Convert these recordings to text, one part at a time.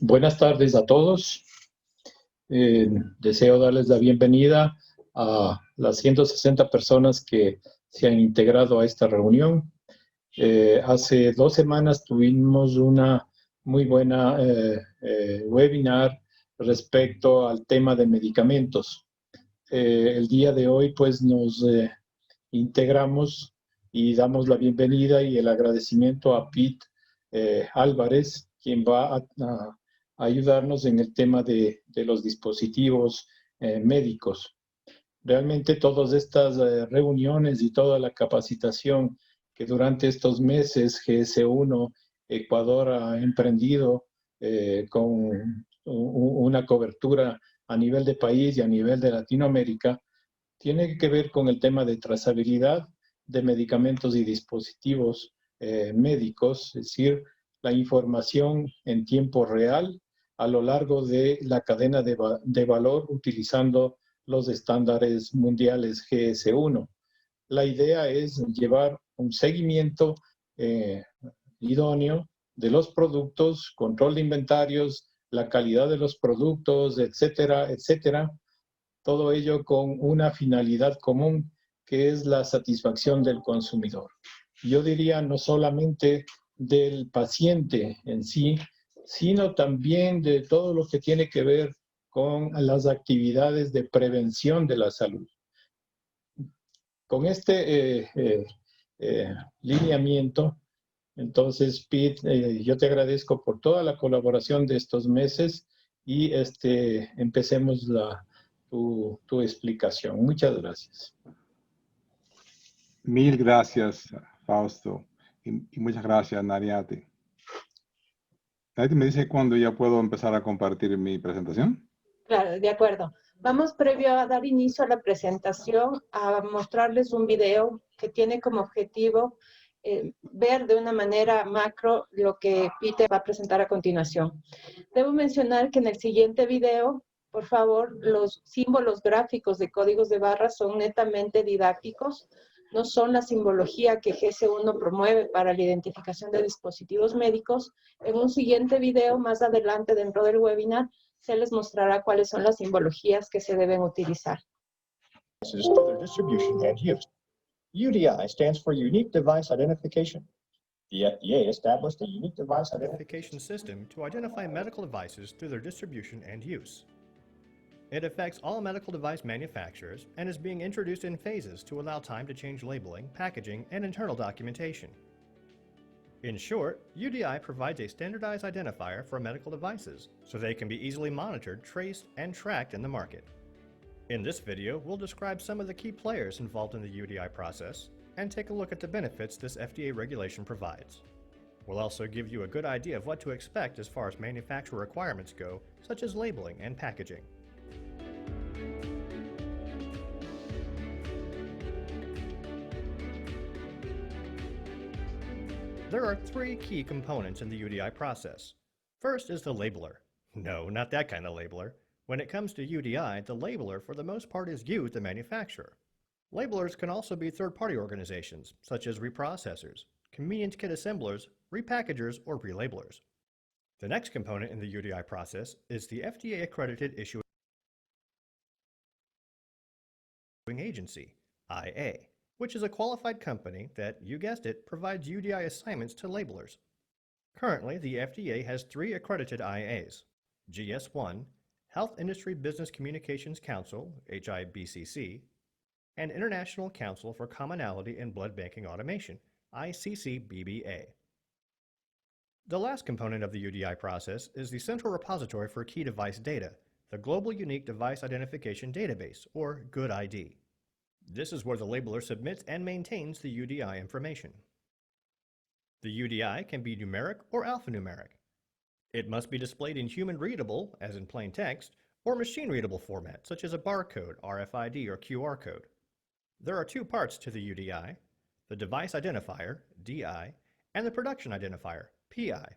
Buenas tardes a todos. Deseo darles la bienvenida a las 160 personas que se han integrado a esta reunión. Hace 2 semanas tuvimos una muy buena webinar respecto al tema de medicamentos. El día de hoy pues nos integramos y damos la bienvenida y el agradecimiento a Pete Álvarez, quien va a ayudarnos en el tema de los dispositivos médicos. Realmente todas estas reuniones y toda la capacitación que durante estos meses GS1 Ecuador ha emprendido con una cobertura a nivel de país y a nivel de Latinoamérica, tiene que ver con el tema de trazabilidad de medicamentos y dispositivos médicos, es decir, la información en tiempo real a lo largo de la cadena de valor utilizando los estándares mundiales GS1. La idea es llevar un seguimiento idóneo de los productos, control de inventarios, la calidad de los productos, etcétera, etcétera. Todo ello con una finalidad común, que es la satisfacción del consumidor. Yo diría no solamente del paciente en sí, sino también de todo lo que tiene que ver con las actividades de prevención de la salud. Con este lineamiento, entonces, Pete, yo te agradezco por toda la colaboración de estos meses y empecemos tu explicación. Muchas gracias. Mil gracias, Fausto, y muchas gracias, Nariate. ¿Nariate me dice cuándo ya puedo empezar a compartir mi presentación? Claro, de acuerdo. Vamos, previo a dar inicio a la presentación, a mostrarles un video que tiene como objetivo ver de una manera macro lo que Peter va a presentar a continuación. Debo mencionar que en el siguiente video, por favor, los símbolos gráficos de códigos de barras son netamente didácticos, no son la simbología que GS1 promueve para la identificación de dispositivos médicos. En un siguiente video, más adelante dentro del webinar, se les mostrará cuáles son las simbologías que se deben utilizar. To their distribution and use. UDI stands for Unique Device Identification. The FDA established a unique device identification system to identify medical devices through their distribution and use. It affects all medical device manufacturers and is being introduced in phases to allow time to change labeling, packaging, and internal documentation. In short, UDI provides a standardized identifier for medical devices so they can be easily monitored, traced, and tracked in the market. In this video, we'll describe some of the key players involved in the UDI process and take a look at the benefits this FDA regulation provides. We'll also give you a good idea of what to expect as far as manufacturer requirements go, such as labeling and packaging. There are 3 key components in the UDI process. First is the labeler. No, not that kind of labeler. When it comes to UDI, the labeler for the most part is you, the manufacturer. Labelers can also be third-party organizations, such as reprocessors, convenience kit assemblers, repackagers, or relabelers. The next component in the UDI process is the FDA-accredited issuing agency, IA, which is a qualified company that, you guessed it, provides UDI assignments to labelers. Currently, the FDA has 3 accredited IAs: GS1, Health Industry Business Communications Council, HIBCC, and International Council for Commonality in Blood Banking Automation, ICCBBA. The last component of the UDI process is the Central Repository for Key Device Data, the Global Unique Device Identification Database, or GUID-ID. This is where the labeler submits and maintains the UDI information. The UDI can be numeric or alphanumeric. It must be displayed in human-readable, as in plain text, or machine-readable format, such as a barcode, RFID, or QR code. There are 2 parts to the UDI: the device identifier, DI, and the production identifier, PI.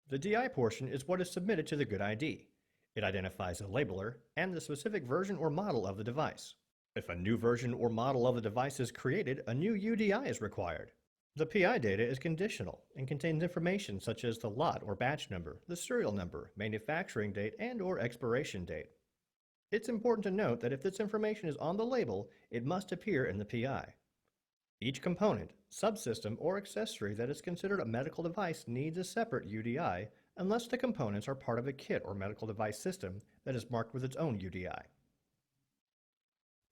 The DI portion is what is submitted to the GUID-ID. It identifies the labeler and the specific version or model of the device. If a new version or model of the device is created, a new UDI is required. The PI data is conditional and contains information such as the lot or batch number, the serial number, manufacturing date, and/or expiration date. It's important to note that if this information is on the label, it must appear in the PI. Each component, subsystem, or accessory that is considered a medical device needs a separate UDI unless the components are part of a kit or medical device system that is marked with its own UDI.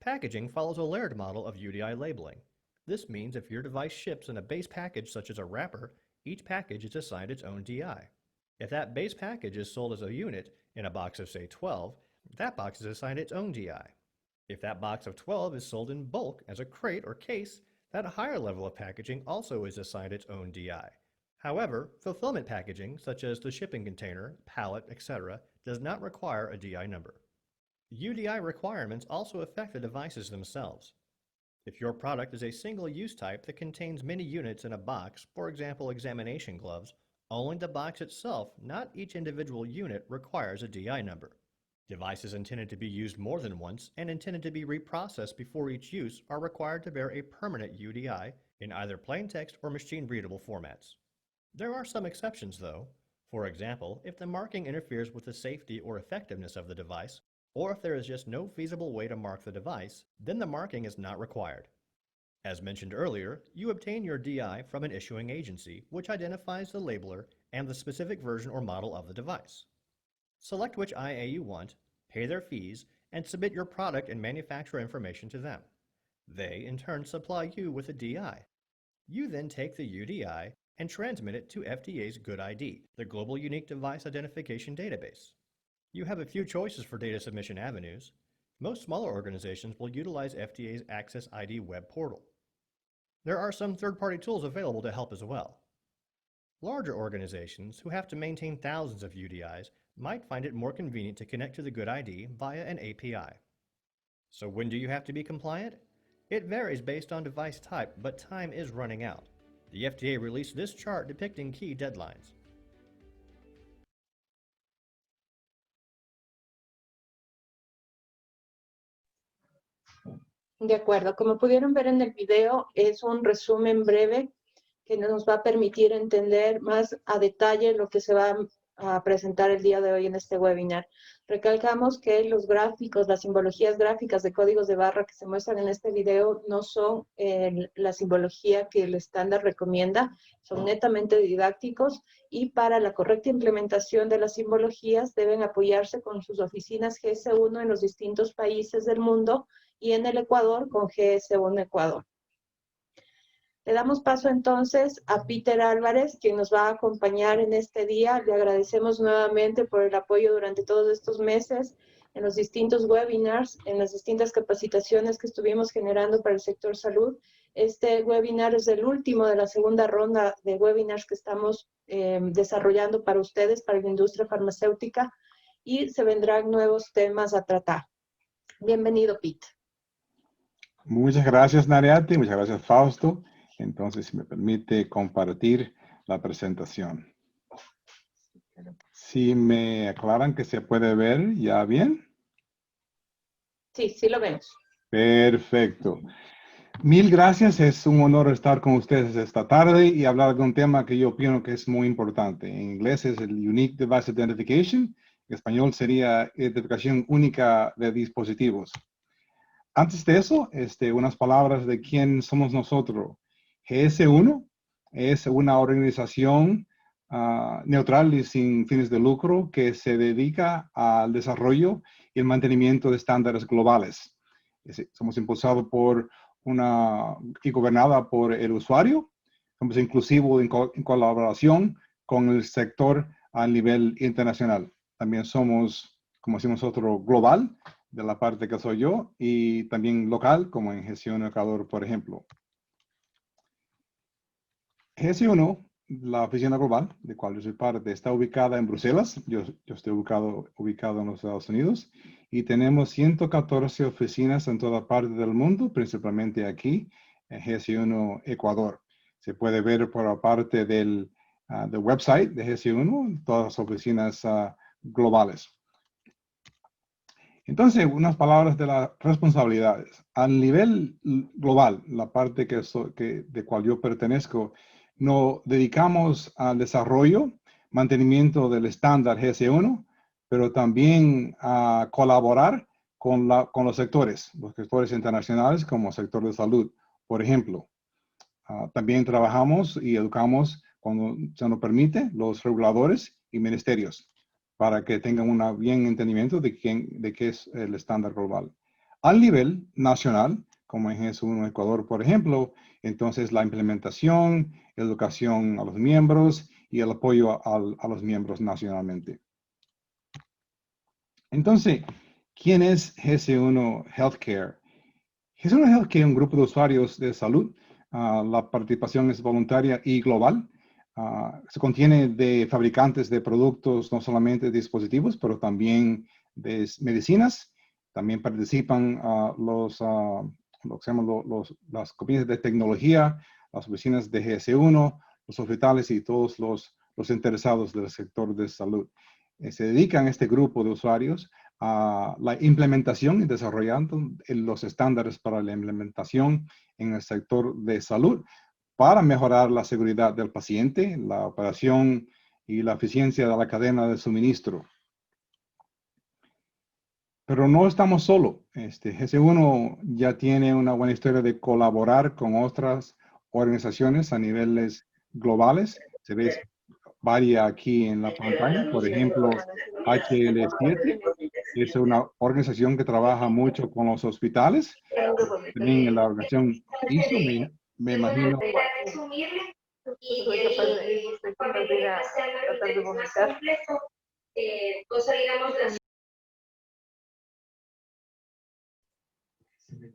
Packaging follows a layered model of UDI labeling. This means if your device ships in a base package such as a wrapper, each package is assigned its own DI. If that base package is sold as a unit in a box of say 12, that box is assigned its own DI. If that box of 12 is sold in bulk as a crate or case, that higher level of packaging also is assigned its own DI. However, fulfillment packaging, such as the shipping container, pallet, etc., does not require a DI number. UDI requirements also affect the devices themselves. If your product is a single-use type that contains many units in a box, for example examination gloves, only the box itself, not each individual unit, requires a DI number. Devices intended to be used more than once and intended to be reprocessed before each use are required to bear a permanent UDI in either plain text or machine-readable formats. There are some exceptions though. For example, if the marking interferes with the safety or effectiveness of the device, or if there is just no feasible way to mark the device, then the marking is not required. As mentioned earlier, you obtain your DI from an issuing agency, which identifies the labeler and the specific version or model of the device. Select which IA you want, pay their fees, and submit your product and manufacturer information to them. They, in turn, supply you with a DI. You then take the UDI and transmit it to FDA's GoodID, the Global Unique Device Identification Database. You have a few choices for data submission avenues. Most smaller organizations will utilize FDA's Access ID web portal. There are some third-party tools available to help as well. Larger organizations who have to maintain thousands of UDIs might find it more convenient to connect to the GoodID via an API. So when do you have to be compliant? It varies based on device type, but time is running out. The FDA released this chart depicting key deadlines. De acuerdo, como pudieron ver en el video, es un resumen breve que nos va a permitir entender más a detalle lo que se va a presentar el día de hoy en este webinar. Recalcamos que los gráficos, las simbologías gráficas de códigos de barra que se muestran en este video no son la simbología que el estándar recomienda, son netamente didácticos y para la correcta implementación de las simbologías deben apoyarse con sus oficinas GS1 en los distintos países del mundo y en el Ecuador con GS1 Ecuador. Le damos paso entonces a Peter Álvarez, quien nos va a acompañar en este día. Le agradecemos nuevamente por el apoyo durante todos estos meses en los distintos webinars, en las distintas capacitaciones que estuvimos generando para el sector salud. Este webinar es el último de la segunda ronda de webinars que estamos desarrollando para ustedes, para la industria farmacéutica, y se vendrán nuevos temas a tratar. Bienvenido, Pete. Muchas gracias, Nariati. Muchas gracias, Fausto. Entonces, si me permite compartir la presentación. Si me aclaran que se puede ver ya bien. Sí, sí lo vemos. Perfecto. Mil gracias. Es un honor estar con ustedes esta tarde y hablar de un tema que yo opino que es muy importante. En inglés es el Unique Device Identification. En español sería identificación única de dispositivos. Antes de eso, unas palabras de quién somos nosotros. GS1 es una organización neutral y sin fines de lucro que se dedica al desarrollo y el mantenimiento de estándares globales. Somos impulsados por y gobernada por el usuario. Somos inclusivos en colaboración con el sector a nivel internacional. También somos, como decimos nosotros, global, de la parte que soy yo, y también local, como en GS1 Ecuador, por ejemplo. GS1, la oficina global, de cual yo soy parte, está ubicada en Bruselas. Yo estoy ubicado en los Estados Unidos. Y tenemos 114 oficinas en toda parte del mundo, principalmente aquí, en GS1 Ecuador. Se puede ver por la parte del website de GS1, todas las oficinas globales. Entonces, unas palabras de las responsabilidades. A nivel global, la parte de cual yo pertenezco, nos dedicamos al desarrollo, mantenimiento del estándar GS1, pero también a colaborar con los sectores internacionales como el sector de salud, por ejemplo. También trabajamos y educamos, cuando se nos permite, los reguladores y ministerios para que tengan un bien entendimiento de qué es el estándar global. Al nivel nacional, como en GS1 Ecuador, por ejemplo, entonces la implementación, educación a los miembros y el apoyo a los miembros nacionalmente. Entonces, ¿quién es GS1 Healthcare? GS1 Healthcare es un grupo de usuarios de salud. La participación es voluntaria y global. Se contiene de fabricantes de productos, no solamente dispositivos, pero también de medicinas. También participan las compañías de tecnología, las oficinas de GS1, los hospitales y todos los interesados del sector de salud. Se dedican a este grupo de usuarios a la implementación y desarrollando los estándares para la implementación en el sector de salud para mejorar la seguridad del paciente, la operación y la eficiencia de la cadena de suministro. Pero no estamos solos. GS1 ya tiene una buena historia de colaborar con otras organizaciones a niveles globales. Se ve varias aquí en la pantalla. Por ejemplo, HL7 es una organización que trabaja mucho con los hospitales. También en la organización ISO, me imagino.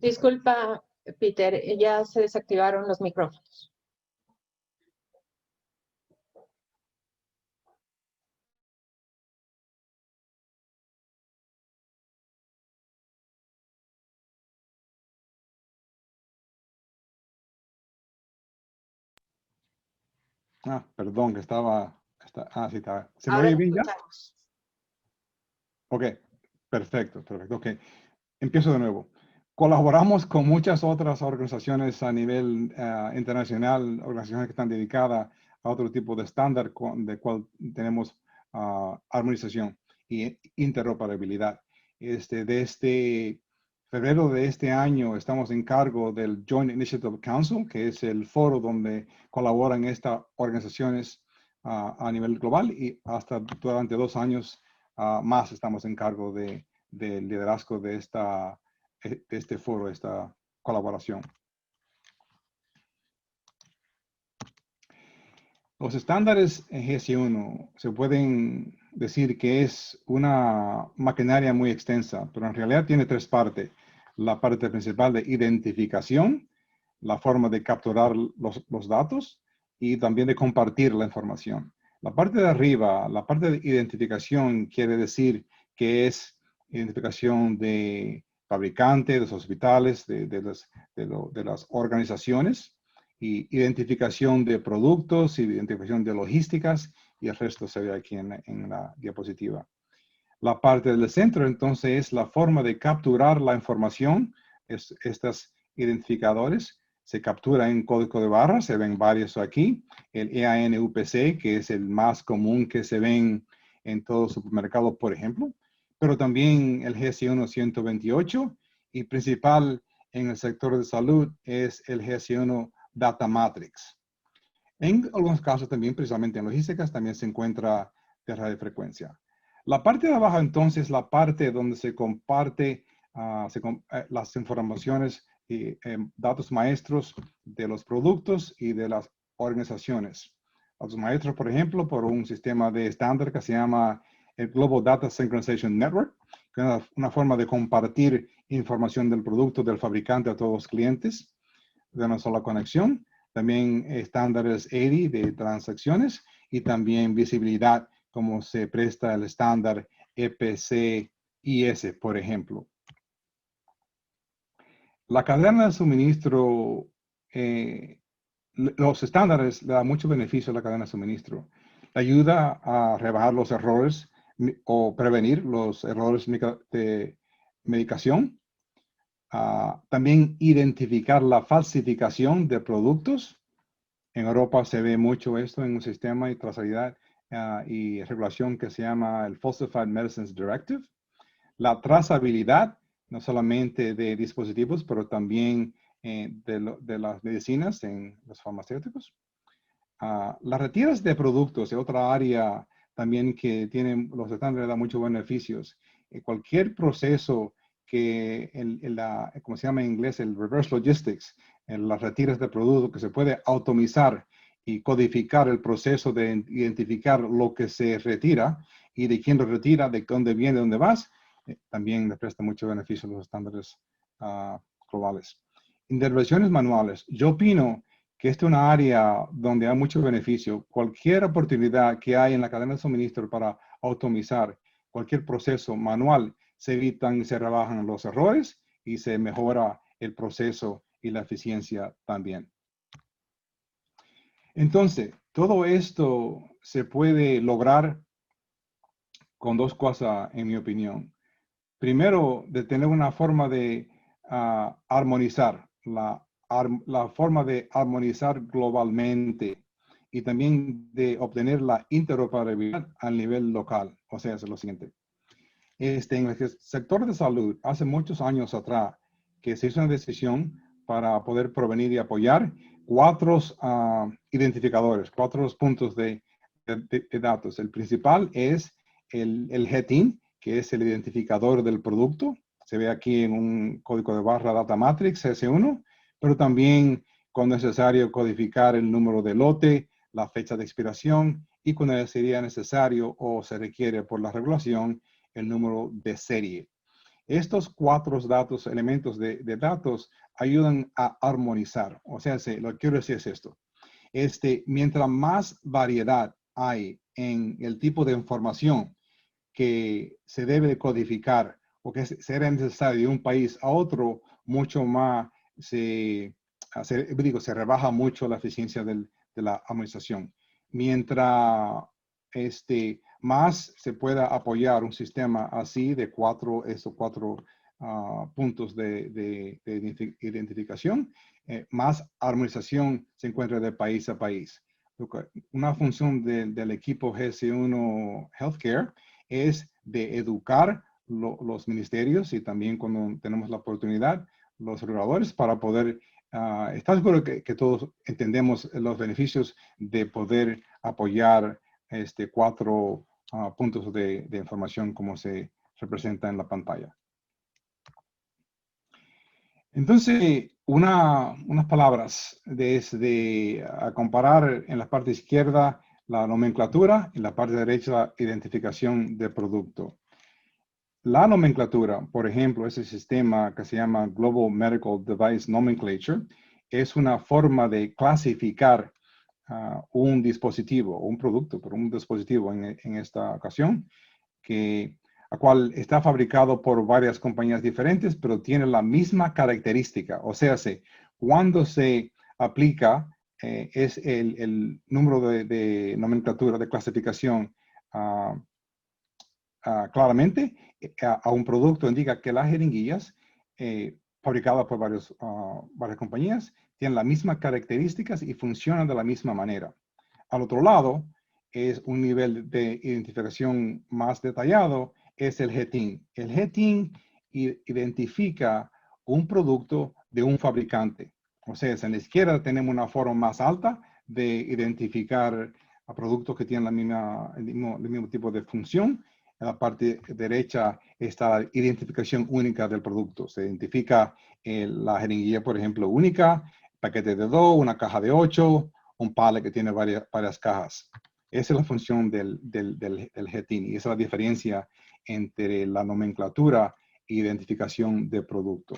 Disculpa, Peter, ya se desactivaron los micrófonos. Perdón, que estaba. Sí, está. ¿Se me Ahora oye lo bien ya? escuchamos. Ok, perfecto. Ok, empiezo de nuevo. Colaboramos con muchas otras organizaciones a nivel internacional, organizaciones que están dedicadas a otro tipo de estándar de cual tenemos armonización y interoperabilidad. Desde febrero de este año estamos en cargo del Joint Initiative Council, que es el foro donde colaboran estas organizaciones a nivel global, y hasta durante 2 años más estamos en cargo del liderazgo de este foro, esta colaboración. Los estándares en GS1 se pueden decir que es una maquinaria muy extensa, pero en realidad tiene 3 partes. La parte principal de identificación, la forma de capturar los datos y también de compartir la información. La parte de arriba, la parte de identificación, quiere decir que es identificación de fabricantes, de los hospitales, de las organizaciones, y identificación de productos, identificación de logísticas, y el resto se ve aquí en la diapositiva. La parte del centro, entonces, es la forma de capturar la información. Estos identificadores se captura en código de barras, se ven varios aquí. El EAN-UPC, que es el más común que se ven en todo supermercado, por ejemplo, pero también el GS1 128, y principal en el sector de salud es el GS1 Data Matrix. En algunos casos también, precisamente en logísticas, también se encuentra de radiofrecuencia. La parte de abajo, entonces, la parte donde se comparte las informaciones y datos maestros de los productos y de las organizaciones. Datos maestros, por ejemplo, por un sistema de estándar que se llama el Global Data Synchronization Network, que es una forma de compartir información del producto del fabricante a todos los clientes de una sola conexión. También estándares EDI de transacciones y también visibilidad, como se presta el estándar EPC-IS, por ejemplo. La cadena de suministro, los estándares le dan mucho beneficio a la cadena de suministro. Le ayuda a rebajar los errores o prevenir los errores de medicación. También identificar la falsificación de productos. En Europa se ve mucho esto en un sistema de trazabilidad y regulación que se llama el Falsified Medicines Directive. La trazabilidad, no solamente de dispositivos, pero también de las medicinas en los farmacéuticos. Las retiras de productos es otra área también que tienen los estándares, da muchos beneficios. Cualquier proceso que, como se llama en inglés, el reverse logistics, las retiras de productos que se puede automatizar y codificar el proceso de identificar lo que se retira y de quién lo retira, de dónde viene, de dónde vas, también le presta mucho beneficio a los estándares globales. Intervenciones manuales. Yo opino que esta es una área donde hay mucho beneficio. Cualquier oportunidad que hay en la cadena de suministro para automatizar cualquier proceso manual, se evitan y se rebajan los errores y se mejora el proceso y la eficiencia también. Entonces, todo esto se puede lograr con dos cosas, en mi opinión. Primero, de tener una forma de armonizar, la forma de armonizar globalmente y también de obtener la interoperabilidad a nivel local. O sea, es lo siguiente. En el sector de salud, hace muchos años atrás, que se hizo una decisión para poder provenir y apoyar 4 identificadores, 4 puntos de datos. El principal es el GTIN, que es el identificador del producto. Se ve aquí en un código de barra Data Matrix S1, pero también cuando es necesario codificar el número de lote, la fecha de expiración y cuando sería necesario o se requiere por la regulación el número de serie. Estos 4 elementos de datos ayudan a armonizar. O sea, lo que quiero decir es esto. Mientras más variedad hay en el tipo de información que se debe de codificar o que será necesario de un país a otro, mucho más se rebaja mucho la eficiencia de la armonización. Mientras más se pueda apoyar un sistema así de estos cuatro puntos de identificación, más armonización se encuentra de país a país. Una función del equipo GS1 Healthcare es de educar los ministerios y también cuando tenemos la oportunidad, los reguladores para poder estar seguro que todos entendemos los beneficios de poder apoyar 4 puntos de información como se representa en la pantalla. Entonces, unas palabras a comparar en la parte izquierda la nomenclatura y en la parte derecha la identificación de producto. La nomenclatura, por ejemplo, ese sistema que se llama Global Medical Device Nomenclature, es una forma de clasificar un dispositivo, un producto, pero un dispositivo en esta ocasión, a cual está fabricado por varias compañías diferentes, pero tiene la misma característica. O sea, cuando se aplica, es el número de nomenclatura, de clasificación claramente a un producto, indica que las jeringuillas fabricadas por varias compañías tienen las mismas características y funcionan de la misma manera. Al otro lado, es un nivel de identificación más detallado, es el GTIN. El GTIN identifica un producto de un fabricante. O sea, en la izquierda tenemos una forma más alta de identificar a productos que tienen el mismo tipo de función. En la parte derecha está la identificación única del producto. Se identifica la jeringuilla, por ejemplo, única, paquete de 2, una caja de 8, un pallet que tiene varias cajas. Esa es la función del GTIN y esa es la diferencia entre la nomenclatura e identificación de producto.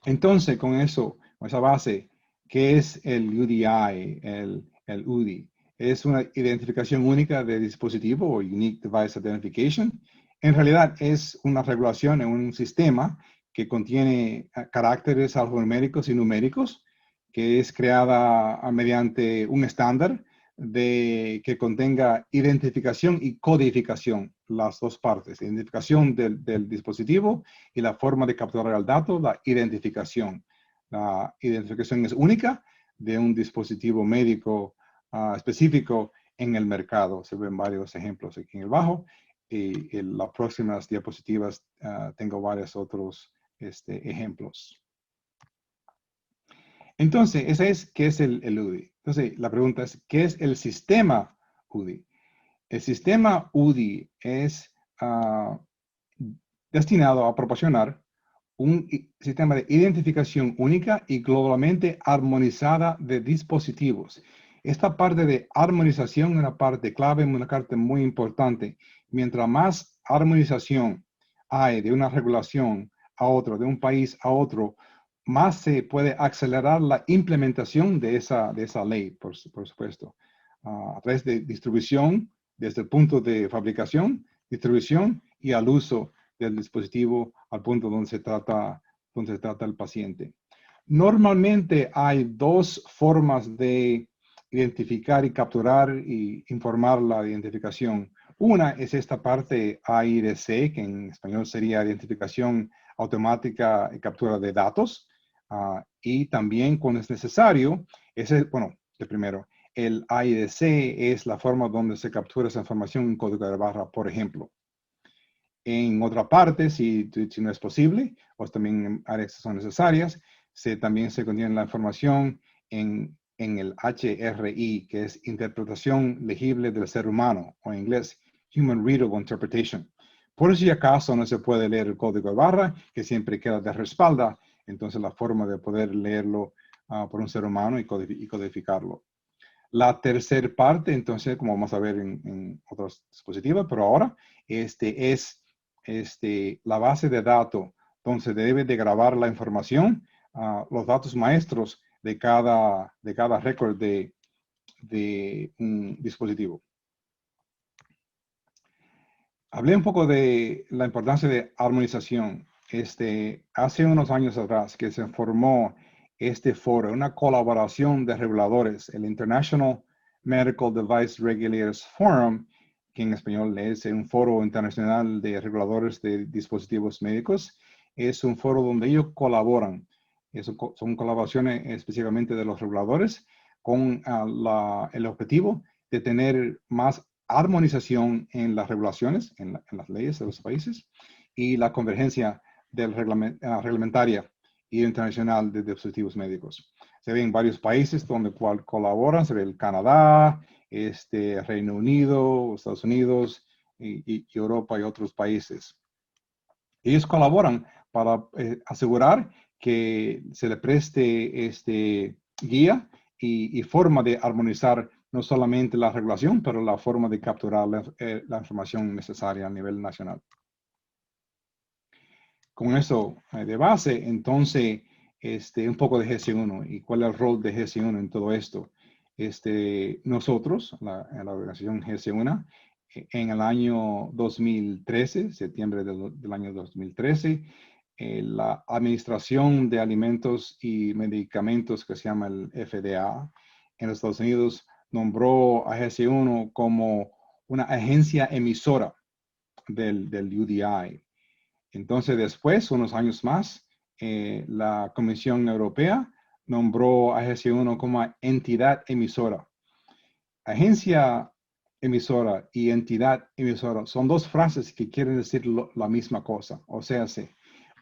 Entonces, con esa base, ¿qué es el UDI, el UDI? Es una identificación única de dispositivo o Unique Device Identification. En realidad es una regulación en un sistema que contiene caracteres alfanuméricos y numéricos, que es creada mediante un estándar que contenga identificación y codificación, las dos partes, identificación del dispositivo y la forma de capturar el dato, la identificación. La identificación es única de un dispositivo médico específico en el mercado. Se ven varios ejemplos aquí en el bajo y en las próximas diapositivas tengo varios otros ejemplos. Entonces, ¿qué es el UDI? Entonces, la pregunta es, ¿qué es el sistema UDI? El sistema UDI es destinado a proporcionar un sistema de identificación única y globalmente armonizada de dispositivos. Esta parte de armonización es una parte clave, una parte muy importante. Mientras más armonización hay de una regulación a otra, de un país a otro, más se puede acelerar la implementación de esa ley, por supuesto, a través de distribución, desde el punto de fabricación, distribución y al uso del dispositivo al punto donde se trata el paciente. Normalmente hay dos formas de identificar y capturar y informar la identificación. Una es esta parte AIDC, que en español sería identificación automática y captura de datos. Y también cuando es necesario, el primero, el AIDC es la forma donde se captura esa información en código de barra, por ejemplo. En otra parte, si no es posible, o también en áreas que son necesarias, también se contiene la información en el HRI, que es interpretación legible del ser humano, o en inglés, Human Readable Interpretation. Por si acaso no se puede leer el código de barra, que siempre queda de respalda, entonces la forma de poder leerlo por un ser humano y codificarlo. La tercera parte, entonces, como vamos a ver en otros dispositivos, pero ahora, es la base de datos, donde se debe de grabar la información, los datos maestros de cada récord de un dispositivo. Hablé un poco de la importancia de armonización. Hace unos años atrás que se formó este foro, una colaboración de reguladores, el International Medical Device Regulators Forum, que en español es un foro internacional de reguladores de dispositivos médicos. Es un foro donde ellos colaboran. Son colaboraciones específicamente de los reguladores con el objetivo de tener más armonización en las regulaciones, en las leyes de los países y la convergencia reglamentaria y internacional de dispositivos médicos. Se ven varios países donde colaboran, se ve el Canadá, Reino Unido, Estados Unidos y Europa y otros países. Ellos colaboran para asegurar que se le preste guía y forma de armonizar no solamente la regulación, pero la forma de capturar la información necesaria a nivel nacional. Con eso de base, entonces, un poco de GC1 y cuál es el rol de GC1 en todo esto. Nosotros, la organización GC1, en el año 2013, septiembre del año 2013, la Administración de Alimentos y Medicamentos, que se llama el FDA, en los Estados Unidos, nombró a GC1 como una agencia emisora del UDI. Entonces, después, unos años más, la Comisión Europea nombró a GC1 como entidad emisora. Agencia emisora y entidad emisora son dos frases que quieren decir la misma cosa. O sea,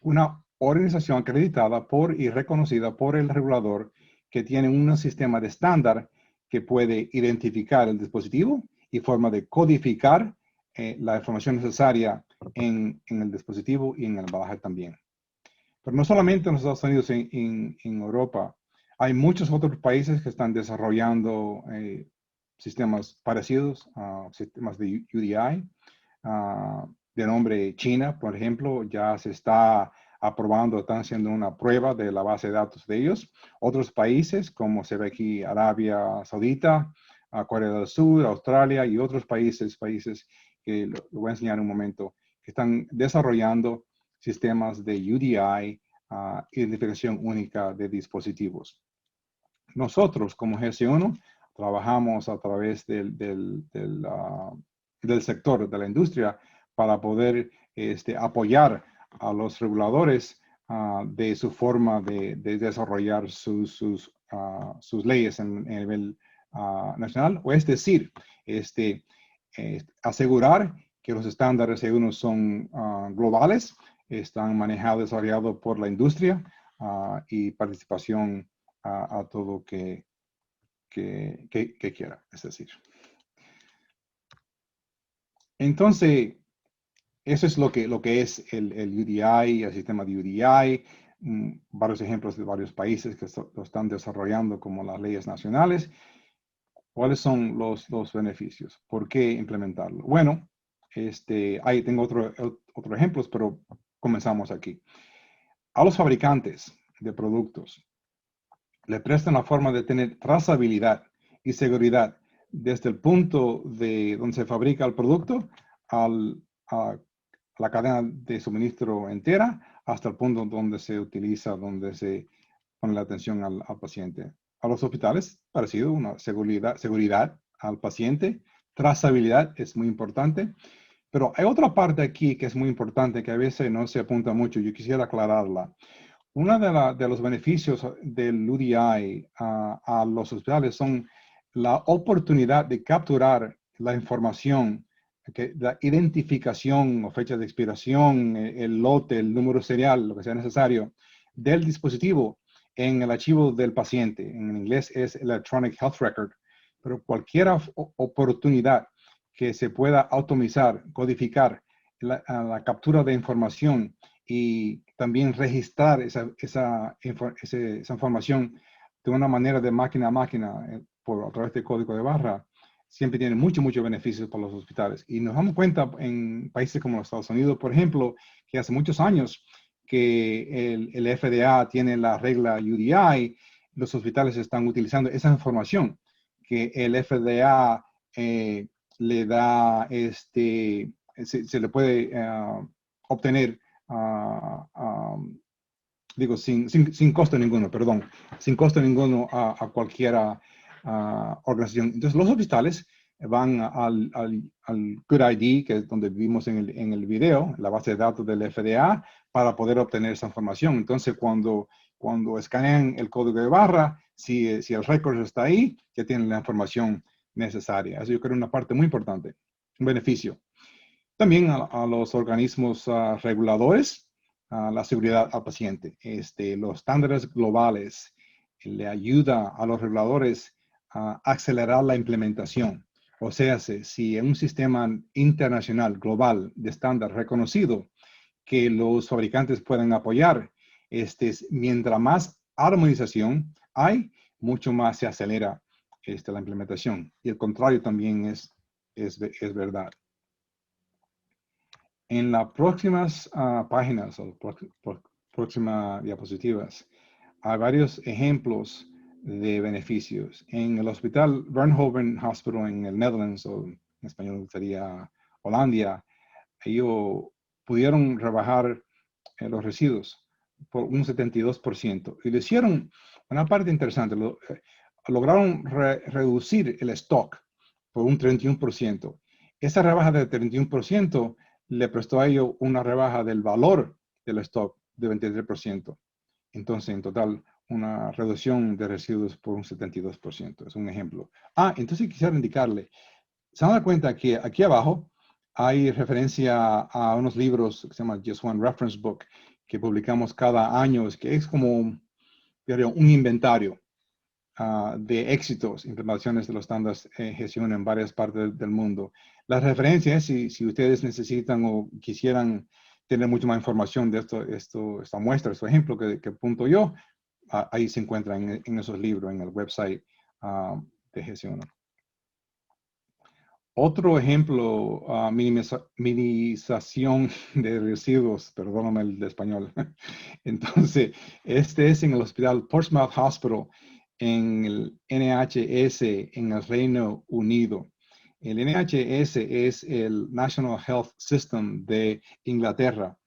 una organización acreditada por y reconocida por el regulador que tiene un sistema de estándar que puede identificar el dispositivo y forma de codificar la información necesaria en el dispositivo y en el embalaje también. Pero no solamente en los Estados Unidos, en Europa, hay muchos otros países que están desarrollando sistemas parecidos a sistemas de UDI. De nombre China, por ejemplo, ya se está aprobando, están haciendo una prueba de la base de datos de ellos. Otros países, como se ve aquí, Arabia Saudita, Corea del Sur, Australia y otros países que lo voy a enseñar en un momento, que están desarrollando sistemas de UDI, identificación única de dispositivos. Nosotros, como GC1, trabajamos a través del sector, de la industria, para poder apoyar a los reguladores de su forma de desarrollar sus leyes en nivel nacional, o es decir, asegurar que los estándares C1 son globales, están manejados, desarrollados por la industria y participación a todo que quiera, es decir. Entonces, eso es lo que es el UDI, el sistema de UDI, varios ejemplos de varios países que lo están desarrollando como las leyes nacionales. ¿Cuáles son los beneficios? ¿Por qué implementarlo? Bueno, ahí tengo otros ejemplos, pero comenzamos aquí. A los fabricantes de productos le prestan la forma de tener trazabilidad y seguridad desde el punto de donde se fabrica el producto a la cadena de suministro entera hasta el punto donde se utiliza, donde se pone la atención al paciente. A los hospitales, parecido, una seguridad al paciente. Trazabilidad es muy importante. Pero hay otra parte aquí que es muy importante que a veces no se apunta mucho. Yo quisiera aclararla. Uno de los beneficios del UDI a los hospitales son la oportunidad de capturar la información, la identificación o fecha de expiración, el lote, el número serial, lo que sea necesario, del dispositivo en el archivo del paciente. En inglés es Electronic Health Record. Pero cualquier oportunidad que se pueda automatizar, codificar la captura de información y también registrar esa información de una manera de máquina a máquina a través del código de barra, siempre tiene muchos beneficios para los hospitales. Y nos damos cuenta en países como los Estados Unidos, por ejemplo, que hace muchos años que el FDA tiene la regla UDI, los hospitales están utilizando esa información que el FDA le da, se le puede obtener digo, sin costo ninguno, perdón, sin costo ninguno a cualquier organización. Entonces, los hospitales van al Good ID, que es donde vimos en el video, la base de datos del FDA, para poder obtener esa información. Entonces, cuando escanean el código de barra, si el récord está ahí, ya tienen la información necesaria. Eso yo creo es una parte muy importante, un beneficio. También a los organismos reguladores, la seguridad al paciente. Los estándares globales le ayuda a los reguladores a acelerar la implementación. O sea, si en un sistema internacional global de estándar reconocido que los fabricantes pueden apoyar, mientras más armonización hay, mucho más se acelera la implementación. Y el contrario también es verdad. En las próximas páginas o próximas diapositivas hay varios ejemplos de beneficios. En el hospital Bernhoven Hospital en el Netherlands, o en español sería Holanda, ellos pudieron rebajar los residuos por un 72%. Y lo hicieron, una parte interesante, lograron reducir el stock por un 31%. Esa rebaja del 31% le prestó a ellos una rebaja del valor del stock de 23%. Entonces, en total, una reducción de residuos por un 72%. Es un ejemplo. Entonces quisiera indicarle, se dan cuenta que aquí abajo hay referencia a unos libros que se llaman Just One Reference Book, que publicamos cada año, que es como un inventario de éxitos, implementaciones de los estándares GC1 en varias partes del mundo. Las referencias, si ustedes necesitan o quisieran tener mucha más información de esta muestra, este ejemplo que apunto yo, ahí se encuentran en esos libros, en el website de GC1. Otro ejemplo, minimización de residuos, perdóname el de español. Entonces, es en el hospital Portsmouth Hospital, en el NHS, en el Reino Unido. El NHS es el National Health System de Inglaterra.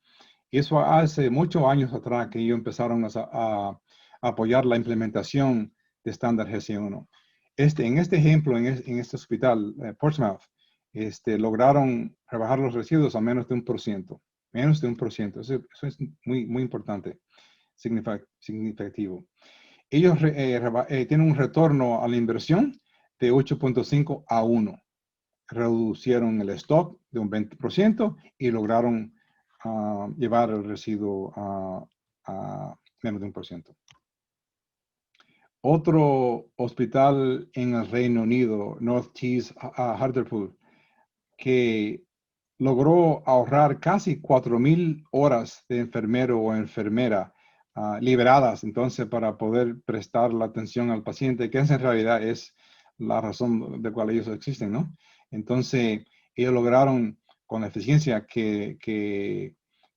Eso hace muchos años atrás que ellos empezaron a apoyar la implementación de estándar GC1. En este ejemplo, en este hospital, Portsmouth, lograron rebajar los residuos a menos de 1%. Menos de 1%. Eso es muy, muy importante, significativo. Ellos tienen un retorno a la inversión de 8.5 a 1. Reducieron el stock de un 20% y lograron llevar el residuo a menos de 1%. Otro hospital en el Reino Unido, North Tees, Hartlepool, que logró ahorrar casi 4,000 horas de enfermero o enfermera liberadas, entonces, para poder prestar la atención al paciente, que en realidad es la razón de cual ellos existen, ¿no? Entonces, ellos lograron, con la eficiencia que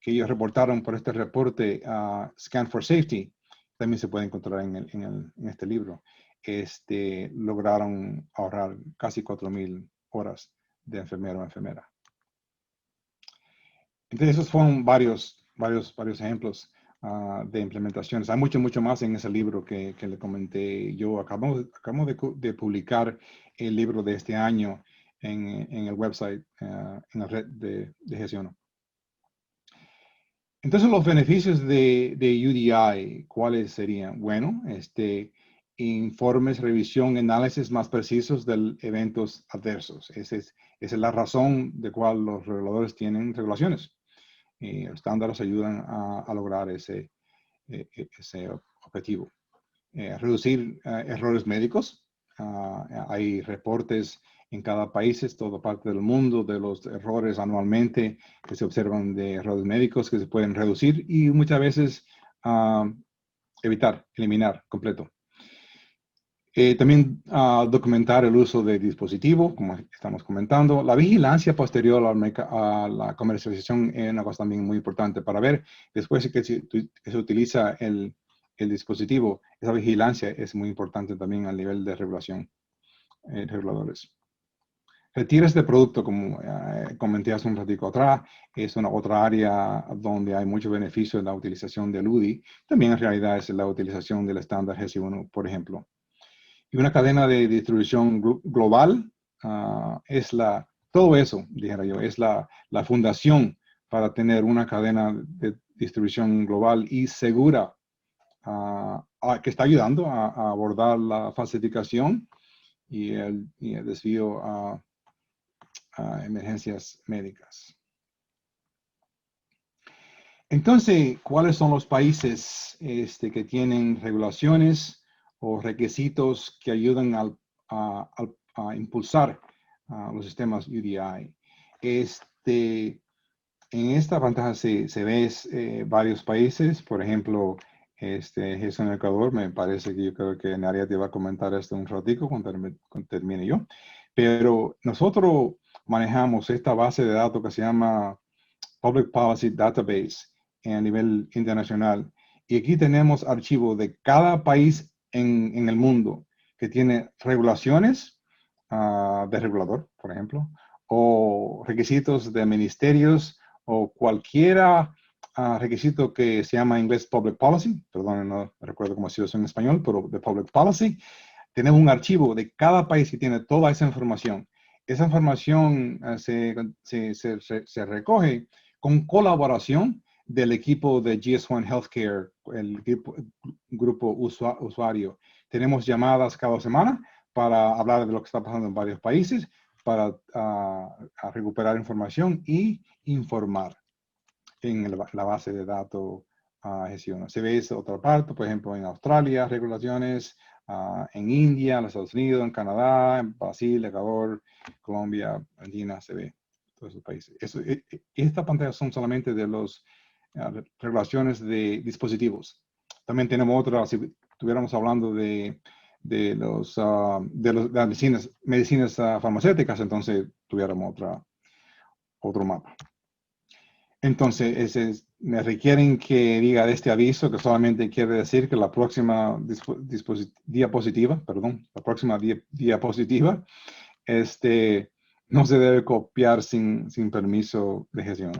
ellos reportaron por este reporte Scan for Safety, también se puede encontrar en este libro, lograron ahorrar casi 4,000 horas de enfermero o enfermera. Entonces, esos fueron varios ejemplos de implementaciones. Hay mucho más en ese libro que le comenté yo. Acabamos de publicar el libro de este año en el website, en la red de Gestiono. Entonces, los beneficios de UDI, ¿cuáles serían? Bueno, informes, revisión, análisis más precisos de eventos adversos. Esa es la razón de cual los reguladores tienen regulaciones. Los estándares ayudan a lograr ese objetivo. Reducir errores médicos. Hay reportes en cada país, es toda parte del mundo, de los errores anualmente que se observan de errores médicos que se pueden reducir y muchas veces eliminar completo. También documentar el uso de dispositivos, como estamos comentando. La vigilancia posterior a la comercialización es una cosa también muy importante para ver después que se utiliza el dispositivo. Esa vigilancia es muy importante también a nivel de regulación, reguladores. Retira este producto, como comenté hace un ratito atrás, es otra área donde hay mucho beneficio en la utilización del UDI. También en realidad es la utilización del estándar GC1, por ejemplo. Y una cadena de distribución global todo eso, dijera yo, es la fundación para tener una cadena de distribución global y segura que está ayudando a abordar la falsificación y el desvío a emergencias médicas. Entonces, ¿cuáles son los países que tienen regulaciones o requisitos que ayudan a impulsar los sistemas UDI? En esta pantalla se ve varios países, por ejemplo, Jesús en Ecuador. Me parece que yo creo que Nadia te va a comentar esto un ratico cuando termine yo. Pero nosotros manejamos esta base de datos que se llama Public Policy Database a nivel internacional. Y aquí tenemos archivos de cada país en el mundo que tiene regulaciones de regulador, por ejemplo, o requisitos de ministerios o cualquiera requisito que se llama en inglés Public Policy, perdón, no recuerdo cómo se usa en español, pero de Public Policy. Tenemos un archivo de cada país que tiene toda esa información. Esa información se recoge con colaboración del equipo de GS1 Healthcare, el grupo usuario. Tenemos llamadas cada semana para hablar de lo que está pasando en varios países, para recuperar información y informar en la base de datos Gestiono. Se ve esa otra parte, por ejemplo, en Australia, regulaciones, en India, en los Estados Unidos, en Canadá, en Brasil, Ecuador, Colombia, Argentina, se ve todos esos países. Esta pantalla son solamente de las regulaciones de dispositivos. También tenemos otra, si estuviéramos hablando de las medicinas farmacéuticas, entonces tuviéramos otro mapa. Entonces, me requieren que diga de este aviso, que solamente quiere decir que la próxima diapositiva no se debe copiar sin permiso de gestión.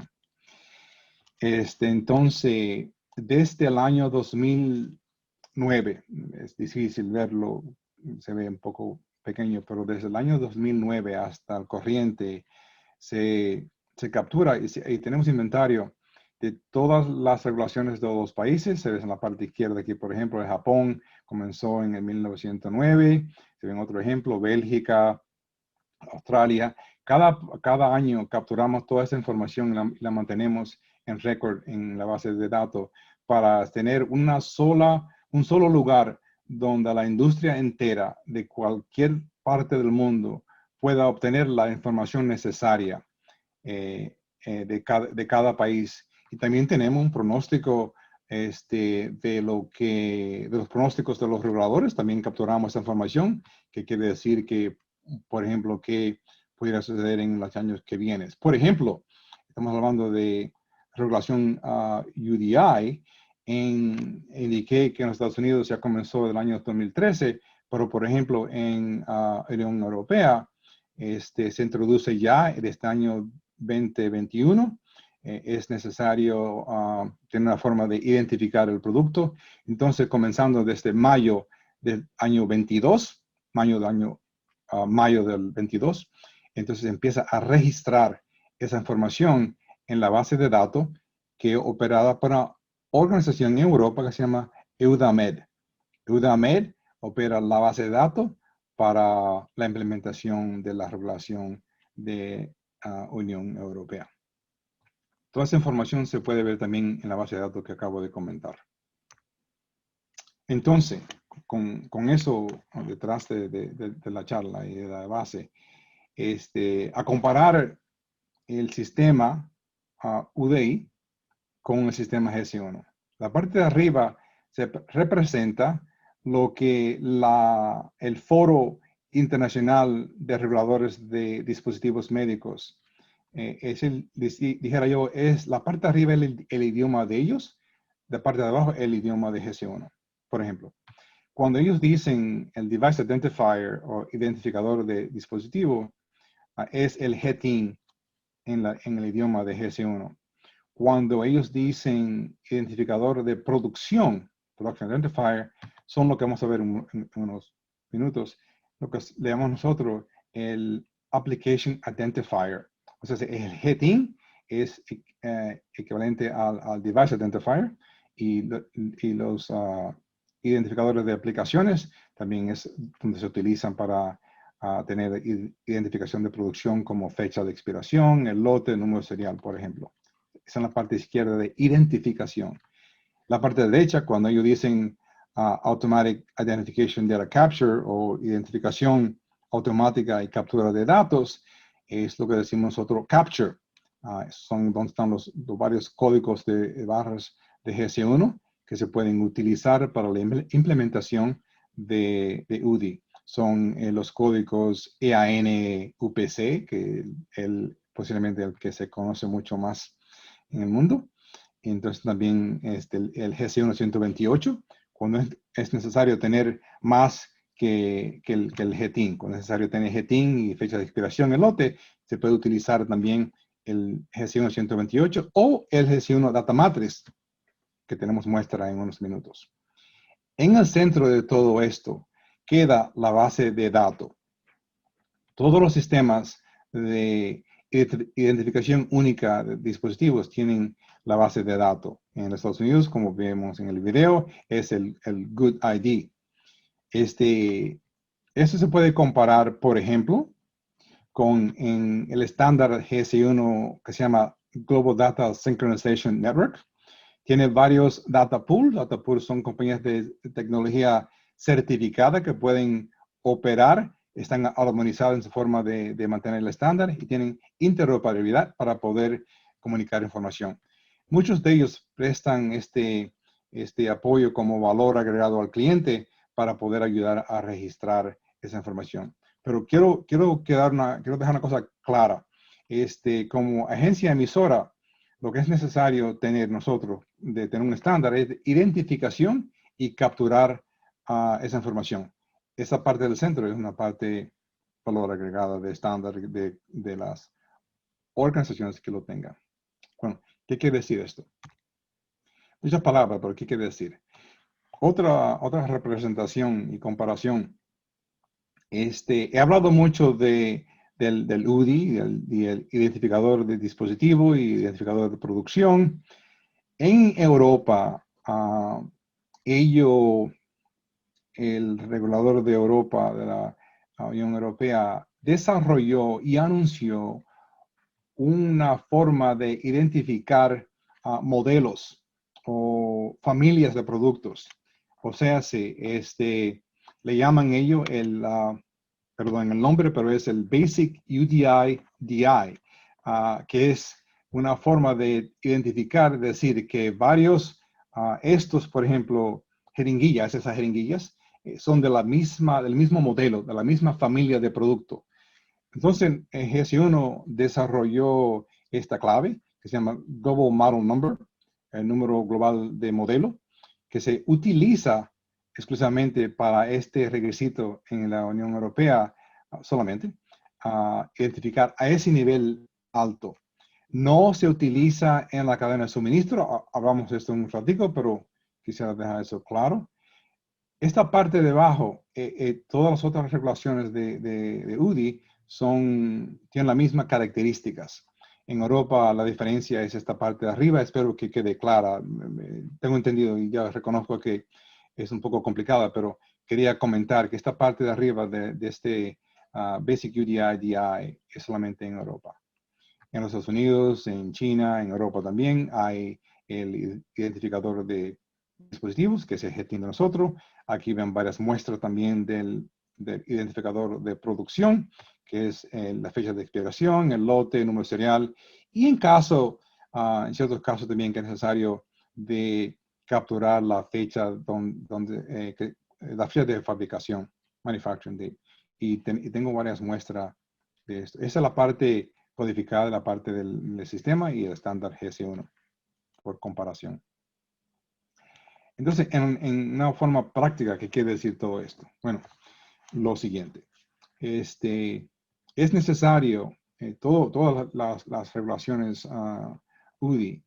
Entonces, desde el año 2009, es difícil verlo, se ve un poco pequeño, pero desde el año 2009 hasta el corriente se captura y tenemos inventario de todas las regulaciones de los países. Se ve en la parte izquierda aquí, por ejemplo, de Japón comenzó en el 1909. Se ve en otro ejemplo, Bélgica, Australia. Cada año capturamos toda esa información y la mantenemos en récord en la base de datos para tener un solo lugar donde la industria entera de cualquier parte del mundo pueda obtener la información necesaria de cada país. Y también tenemos un pronóstico de los pronósticos de los reguladores. También capturamos esa información, que quiere decir que, por ejemplo, qué pudiera suceder en los años que vienen. Por ejemplo, estamos hablando de regulación UDI. Indiqué que en los Estados Unidos ya comenzó el año 2013, pero por ejemplo en la Unión Europea se introduce ya en este año 2021. Es necesario tener una forma de identificar el producto. Entonces, comenzando desde mayo del año 22, mayo del 22, entonces empieza a registrar esa información en la base de datos que es operada por una organización en Europa que se llama EUDAMED. EUDAMED opera la base de datos para la implementación de la regulación de Unión Europea. Toda esa información se puede ver también en la base de datos que acabo de comentar. Entonces, con eso detrás de la charla y de la base, a comparar el sistema UDI con el sistema GS1. La parte de arriba se representa lo que el Foro Internacional de Reguladores de Dispositivos Médicos dijera yo, es la parte de arriba el idioma de ellos, la parte de abajo el idioma de GS1. Por ejemplo, cuando ellos dicen el Device Identifier o identificador de dispositivo, es el HETIN en el idioma de GS1. Cuando ellos dicen identificador de producción, Production Identifier, son lo que vamos a ver en unos minutos, lo que le llamamos nosotros el Application Identifier. O sea, el HETIN es equivalente al Device Identifier y los identificadores de aplicaciones también es donde se utilizan para tener identificación de producción como fecha de expiración, el lote, el número serial, por ejemplo. Esa es la parte izquierda de identificación. La parte derecha, cuando ellos dicen Automatic Identification Data Capture o identificación automática y captura de datos, es lo que decimos nosotros Capture. Son donde están los varios códigos de barras de GS1 que se pueden utilizar para la implementación de UDI. Son los códigos EAN-UPC, que posiblemente el que se conoce mucho más en el mundo. Entonces también el GS1 128, cuando es necesario tener más que el GTIN. Cuando es necesario tener GTIN y fecha de expiración en lote, se puede utilizar también el GS1 128 o el GS1 Data Matrix, que tenemos muestra en unos minutos. En el centro de todo esto queda la base de datos. Todos los sistemas de identificación única de dispositivos tienen la base de datos. En los Estados Unidos, como vemos en el video, es el Good ID. Esto se puede comparar, por ejemplo, con el estándar GS1 que se llama Global Data Synchronization Network. Tiene varios data pools. Data pools son compañías de tecnología certificada que pueden operar, están armonizados en su forma de mantener el estándar y tienen interoperabilidad para poder comunicar información. Muchos de ellos prestan este apoyo como valor agregado al cliente para poder ayudar a registrar esa información. Pero quiero dejar una cosa clara. Como agencia emisora, lo que es necesario tener nosotros de tener un estándar es identificación y capturar esa información. Esa parte del centro es una parte valor agregada de estándar de las organizaciones que lo tengan. Bueno, ¿qué quiere decir esto? Muchas palabras, pero ¿qué quiere decir? Otra representación y comparación He hablado mucho del UDI, y el identificador de dispositivo y identificador de producción. En Europa, el regulador de Europa, de la Unión Europea, desarrolló y anunció una forma de identificar modelos o familias de productos. O sea, le llaman ello perdón, el nombre, pero es el Basic UDI-DI, que es una forma de identificar, decir que varios, estos, por ejemplo, esas jeringuillas, son del mismo modelo, de la misma familia de producto. Entonces, GS1 desarrolló esta clave que se llama Global Model Number, el número global de modelo, que se utiliza exclusivamente para este requisito en la Unión Europea solamente, identificar a ese nivel alto. No se utiliza en la cadena de suministro, hablamos de esto un ratico, pero quisiera dejar eso claro. Esta parte de abajo, todas las otras regulaciones de UDI tienen las mismas características. En Europa la diferencia es esta parte de arriba, espero que quede clara. Tengo entendido y ya reconozco que es un poco complicada, pero quería comentar que esta parte de arriba de este Basic UDI-DI es solamente en Europa. En los Estados Unidos, en China, en Europa también hay el identificador de dispositivos, que es el GTIN de nosotros. Aquí ven varias muestras también del identificador de producción, que es la fecha de expiración, el lote, el número serial, y en ciertos casos también que es necesario de capturar la fecha la fecha de fabricación, manufacturing date. Y tengo varias muestras de esto. Esa es la parte codificada de la parte del sistema y el estándar GS1 por comparación. Entonces, en una forma práctica, ¿qué quiere decir todo esto? Bueno, lo siguiente. Es necesario, todas las regulaciones UDI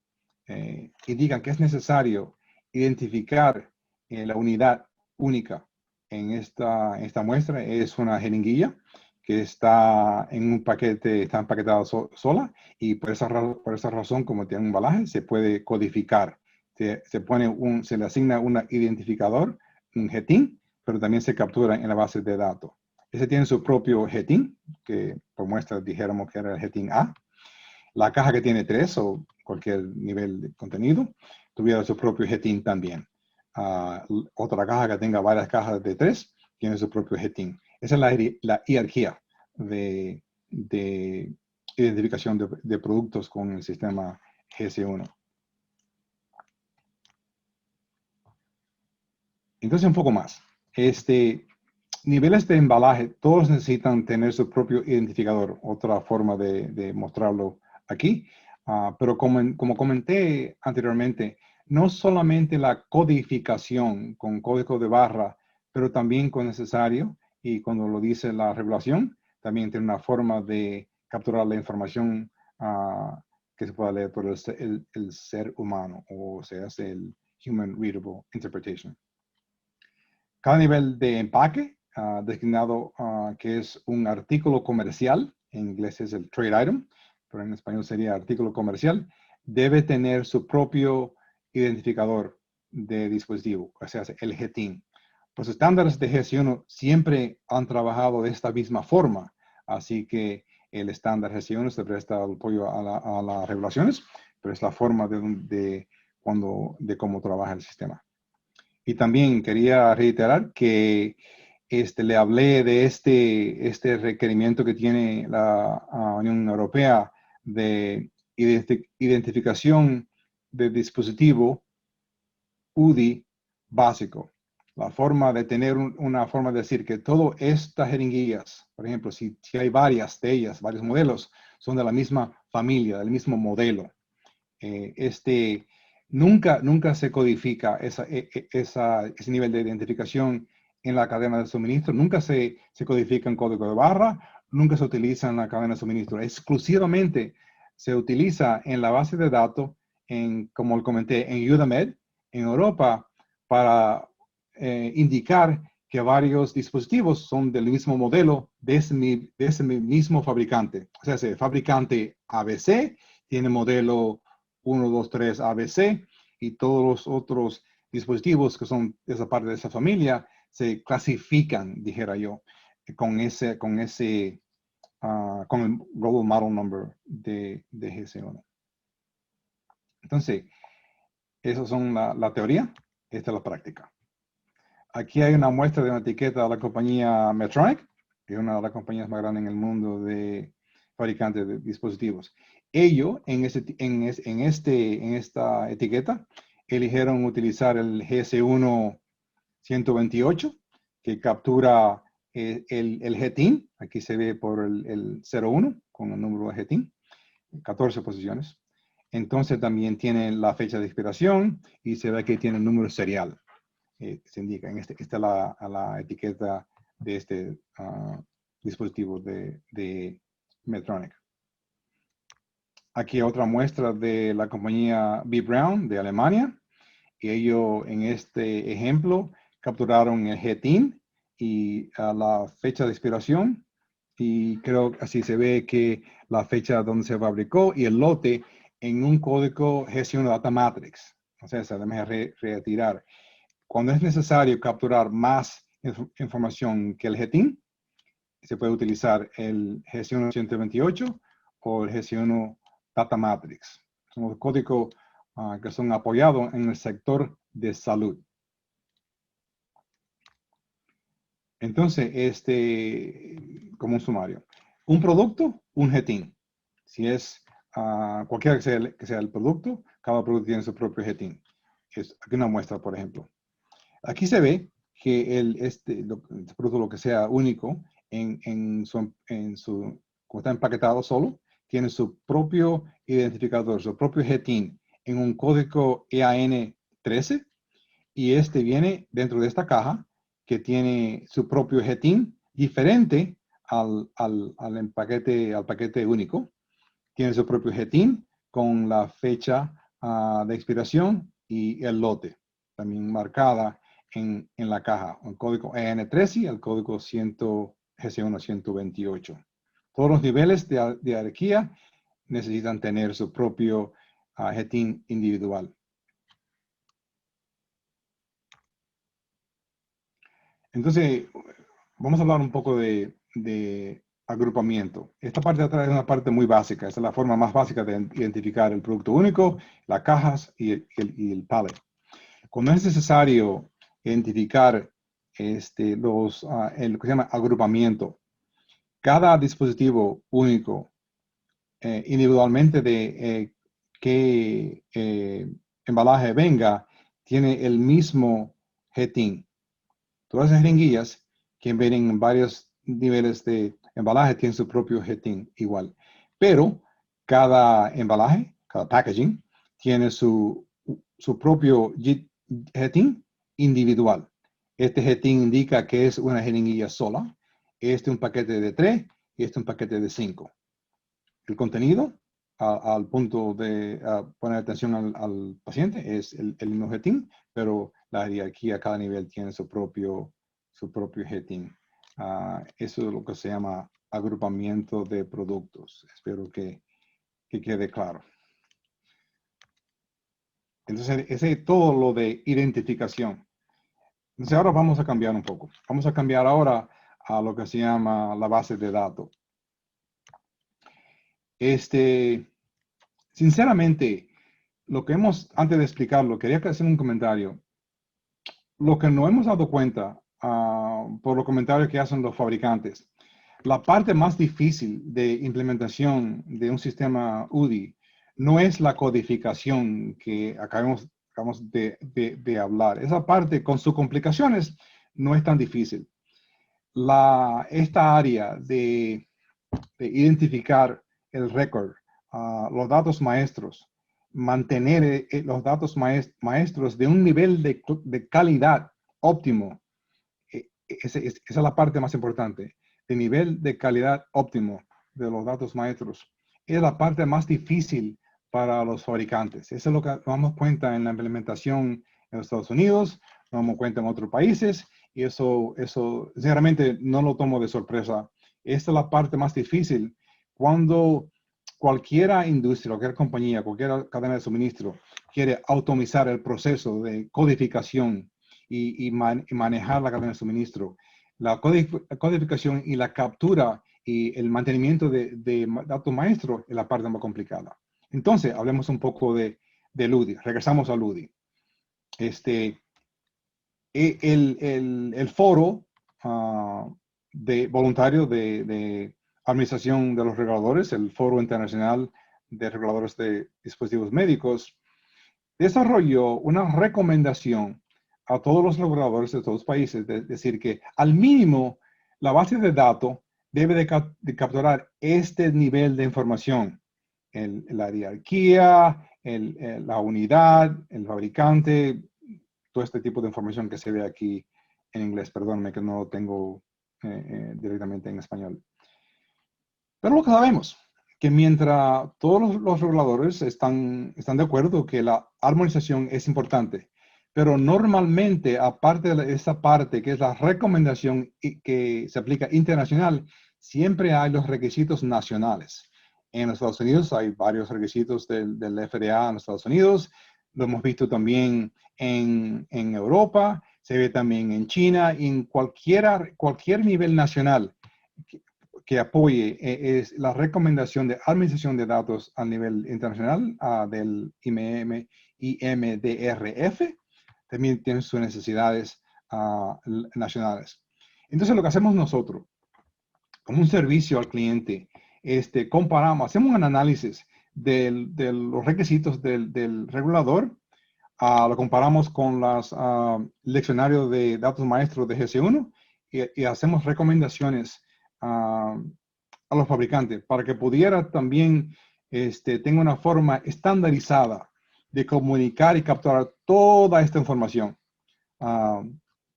indican que es necesario identificar la unidad única en esta muestra. Es una jeringuilla que está en un paquete, está empaquetada sola, y por esa razón, como tiene un embalaje, se puede codificar. Se le asigna un identificador, un GTIN, pero también se captura en la base de datos. Ese tiene su propio GTIN, que por muestra dijéramos que era el GTIN A. La caja que tiene 3 o cualquier nivel de contenido, tuviera su propio GTIN también. Otra caja que tenga varias cajas de 3, tiene su propio GTIN. Esa es la jerarquía de identificación de productos con el sistema GS1. Entonces, un poco más. Niveles de embalaje, todos necesitan tener su propio identificador. Otra forma de mostrarlo aquí. Pero como comenté anteriormente, no solamente la codificación con código de barra, pero también cuando necesario, y cuando lo dice la regulación, también tiene una forma de capturar la información que se pueda leer por el ser humano, o sea, es el Human Readable Interpretation. Cada nivel de empaque, designado que es un artículo comercial, en inglés es el trade item, pero en español sería artículo comercial, debe tener su propio identificador de dispositivo, o sea, el GTIN. Los estándares de GS1 siempre han trabajado de esta misma forma, así que el estándar GS1 se presta al apoyo a las regulaciones, pero es la forma de cómo trabaja el sistema. Y también quería reiterar que le hablé de este requerimiento que tiene la Unión Europea de identificación de dispositivo UDI básico. La forma de tener una forma de decir que todas estas jeringuillas, por ejemplo, si hay varias de ellas, varios modelos, son de la misma familia, del mismo modelo. Nunca se codifica ese nivel de identificación en la cadena de suministro, nunca se codifica en código de barra, nunca se utiliza en la cadena de suministro. Exclusivamente se utiliza en la base de datos, como comenté, en UDAMED, en Europa, para indicar que varios dispositivos son del mismo modelo de ese mismo fabricante. O sea, el fabricante ABC tiene modelo 1, 2, 3 ABC y todos los otros dispositivos que son de esa parte de esa familia se clasifican, dijera yo, con el Global Model Number de GC1. Entonces, esas son la teoría, esta es la práctica. Aquí hay una muestra de una etiqueta de la compañía Medtronic, que es una de las compañías más grandes en el mundo de fabricantes de dispositivos. Ellos, en esta etiqueta, eligieron utilizar el GS1 128, que captura el GTIN. Aquí se ve por el 01, con el número de GTIN, 14 posiciones. Entonces también tiene la fecha de expiración y se ve que tiene el número serial. Se indica, esta es la etiqueta de este dispositivo de Medtronic. Aquí otra muestra de la compañía B. Braun de Alemania. Y ellos en este ejemplo capturaron el GTIN y la fecha de expiración. Y creo que así se ve que la fecha donde se fabricó y el lote en un código GC1 Data Matrix. O sea, se debe retirar. Cuando es necesario capturar más información que el GTIN, se puede utilizar el GC1 128 o el GC1 Data Matrix. Son los códigos que son apoyados en el sector de salud. Entonces, como un sumario. Un producto, un GTIN. Si es cualquiera que sea el producto, cada producto tiene su propio GTIN. Aquí una muestra, por ejemplo. Aquí se ve que este producto, lo que sea único, cuando está empaquetado solo, tiene su propio identificador, su propio GTIN en un código EAN 13, y viene dentro de esta caja que tiene su propio GTIN diferente al paquete único. Tiene su propio GTIN con la fecha de expiración y el lote también marcada en la caja, el código EN13 y el código GC1 128. Todos los niveles de jerarquía necesitan tener su propio GTIN individual. Entonces, vamos a hablar un poco de agrupamiento. Esta parte de atrás es una parte muy básica. Esta es la forma más básica de identificar el producto único, las cajas y el pallet. Cuando es necesario identificar lo que se llama agrupamiento, cada dispositivo único, individualmente de qué embalaje venga, tiene el mismo GTIN. Todas las jeringuillas que vienen en varios niveles de embalaje tienen su propio GTIN igual. Pero cada embalaje, cada packaging, tiene su propio GTIN individual. Este GTIN indica que es una jeringuilla sola. Un paquete de 3 y un paquete de 5. El contenido, al punto de poner atención al paciente, es el mismo GTIN, pero la jerarquía a cada nivel tiene su propio GTIN. Eso es lo que se llama agrupamiento de productos. Espero que quede claro. Entonces, ese es todo lo de identificación. Entonces, ahora vamos a cambiar un poco. Vamos a cambiar ahora a lo que se llama la base de datos. Sinceramente, antes de explicarlo, quería hacer un comentario. Lo que no hemos dado cuenta por los comentarios que hacen los fabricantes, la parte más difícil de implementación de un sistema UDI no es la codificación que acabamos de hablar. Esa parte, con sus complicaciones, no es tan difícil. Esta área de identificar el récord, los datos maestros, mantener los datos maestros de un nivel de calidad óptimo. Esa es la parte más importante. El nivel de calidad óptimo de los datos maestros es la parte más difícil para los fabricantes. Eso es lo que nos damos cuenta en la implementación en los Estados Unidos, nos damos cuenta en otros países y eso sinceramente no lo tomo de sorpresa. Esta es la parte más difícil cuando cualquier industria, cualquier compañía, cualquier cadena de suministro quiere automatizar el proceso de codificación y manejar la cadena de suministro. La codificación y la captura y el mantenimiento de datos maestros es la parte más complicada. Entonces, hablemos un poco de Ludi. Regresamos a Ludi. El foro de voluntario de administración de los reguladores, el Foro Internacional de Reguladores de Dispositivos Médicos, desarrolló una recomendación a todos los reguladores de todos los países, de decir que al mínimo la base de datos debe de capturar este nivel de información, la jerarquía, la unidad, el fabricante, todo este tipo de información que se ve aquí en inglés. Perdóname que no lo tengo directamente en español. Pero lo que sabemos, que mientras todos los reguladores están de acuerdo que la armonización es importante, pero normalmente, aparte de esa parte que es la recomendación que se aplica internacional, siempre hay los requisitos nacionales. En los Estados Unidos hay varios requisitos del FDA en los Estados Unidos. Lo hemos visto también en Europa, se ve también en China, en cualquier nivel nacional que apoye es la recomendación de administración de datos a nivel internacional del IMDRF. También tiene sus necesidades nacionales. Entonces, lo que hacemos nosotros, como un servicio al cliente, comparamos, hacemos un análisis de los requisitos del regulador, lo comparamos con los leccionarios de datos maestros de GC1 y hacemos recomendaciones a los fabricantes para que pudiera también tenga una forma estandarizada de comunicar y capturar toda esta información.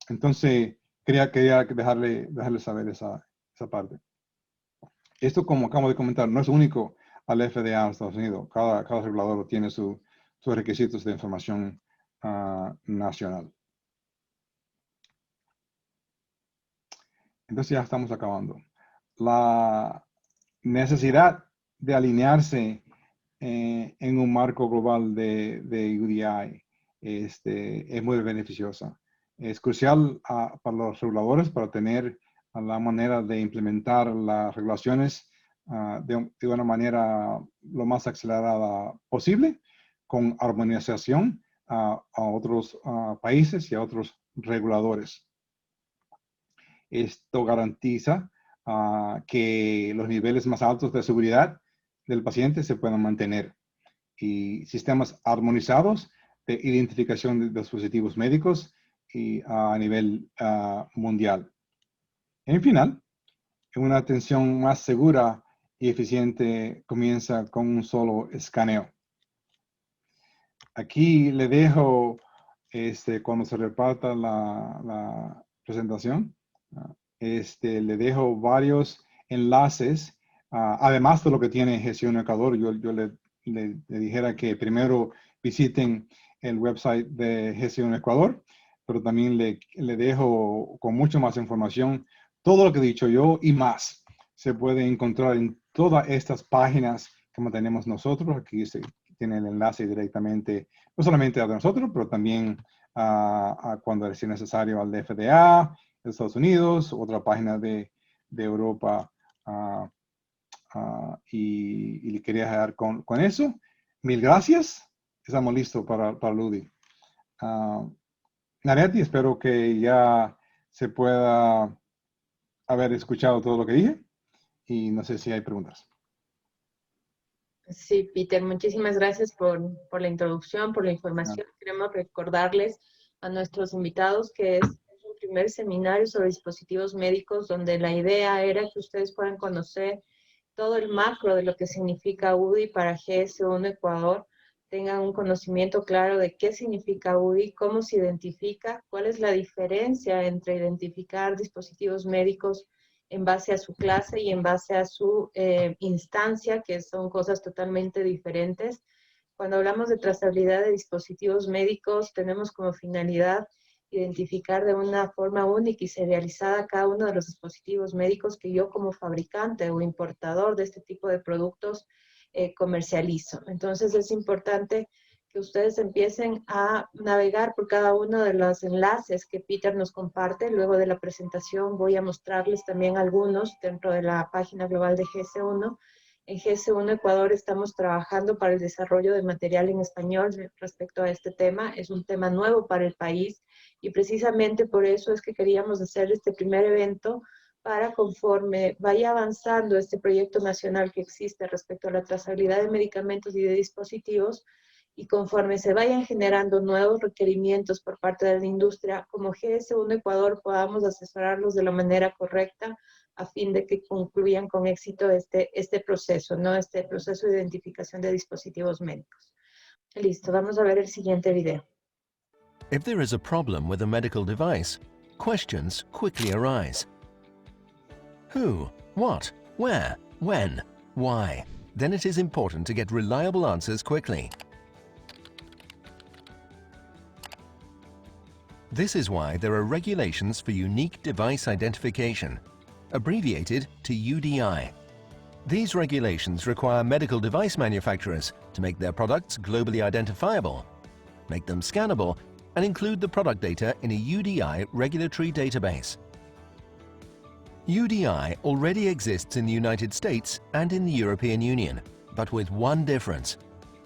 Entonces, quería dejarle saber esa parte. Esto, como acabo de comentar, no es único al FDA en Estados Unidos. Cada regulador tiene sus requisitos de información nacional. Entonces ya estamos acabando. La necesidad de alinearse en un marco global de UDI es muy beneficiosa. Es crucial para los reguladores para tener la manera de implementar las regulaciones de una manera lo más acelerada posible, con armonización a otros países y a otros reguladores. Esto garantiza que los niveles más altos de seguridad del paciente se puedan mantener y sistemas armonizados de identificación de dispositivos médicos y a nivel mundial. En final, una atención más segura y eficiente comienza con un solo escaneo. Aquí le dejo, cuando se reparta la presentación, le dejo varios enlaces, además de lo que tiene GC1 Ecuador. Yo le dijera que primero visiten el website de GC1 Ecuador, pero también le dejo con mucho más información. Todo lo que he dicho yo y más se puede encontrar en todas estas páginas que mantenemos nosotros. Aquí se tiene el enlace directamente, no solamente a nosotros, pero también cuando es necesario al FDA, de Estados Unidos, otra página de Europa, y le quería dejar con eso. Mil gracias. Estamos listos para Ludi. Nareti, espero que ya se pueda haber escuchado todo lo que dije y no sé si hay preguntas. Sí, Peter, muchísimas gracias por la introducción, por la información. Queremos recordarles a nuestros invitados que es un primer seminario sobre dispositivos médicos donde la idea era que ustedes puedan conocer todo el macro de lo que significa UDI para GS1 Ecuador, tengan un conocimiento claro de qué significa UDI, cómo se identifica, cuál es la diferencia entre identificar dispositivos médicos en base a su clase y en base a su instancia, que son cosas totalmente diferentes. Cuando hablamos de trazabilidad de dispositivos médicos, tenemos como finalidad identificar de una forma única y serializada cada uno de los dispositivos médicos que yo como fabricante o importador de este tipo de productos comercializo. Entonces es importante que ustedes empiecen a navegar por cada uno de los enlaces que Peter nos comparte. Luego de la presentación voy a mostrarles también algunos dentro de la página global de GS1. En GS1 Ecuador estamos trabajando para el desarrollo de material en español respecto a este tema. Es un tema nuevo para el país y precisamente por eso es que queríamos hacer este primer evento para conforme vaya avanzando este proyecto nacional que existe respecto a la trazabilidad de medicamentos y de dispositivos, y conforme se vayan generando nuevos requerimientos por parte de la industria, como GS1 Ecuador podamos asesorarlos de la manera correcta a fin de que concluyan con éxito este proceso, ¿no? Este proceso de identificación de dispositivos médicos. Listo, vamos a ver el siguiente video. If there is a problem with a medical device, questions quickly arise. Who, what, where, when, why? Then it is important to get reliable answers quickly. This is why there are regulations for unique device identification, abbreviated to UDI. These regulations require medical device manufacturers to make their products globally identifiable, make them scannable, and include the product data in a UDI regulatory database. UDI already exists in the United States and in the European Union, but with one difference.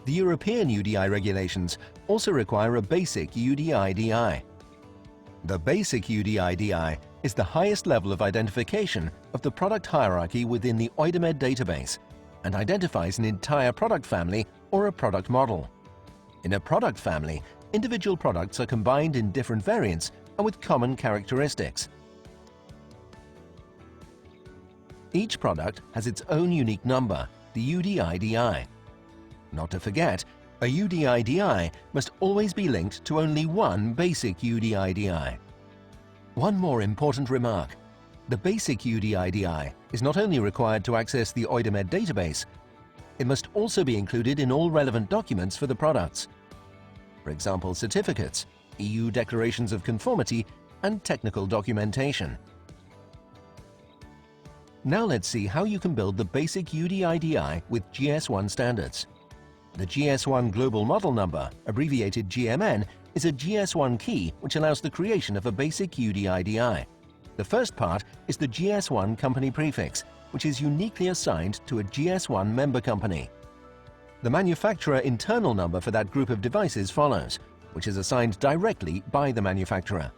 The European UDI regulations also require a basic UDI-DI. The basic UDI-DI is the highest level of identification of the product hierarchy within the OIDAMED database and identifies an entire product family or a product model. In a product family, individual products are combined in different variants and with common characteristics. Each product has its own unique number, the UDI-DI. Not to forget, a UDI-DI must always be linked to only one basic UDI-DI. One more important remark. The basic UDI-DI is not only required to access the OIDAMED database, it must also be included in all relevant documents for the products. For example, certificates, EU declarations of conformity, and technical documentation. Now let's see how you can build the basic UDI-DI with GS1 standards. The GS1 Global Model Number, abbreviated GMN, is a GS1 key which allows the creation of a basic UDI-DI. The first part is the GS1 company prefix, which is uniquely assigned to a GS1 member company. The manufacturer internal number for that group of devices follows, which is assigned directly by the manufacturer.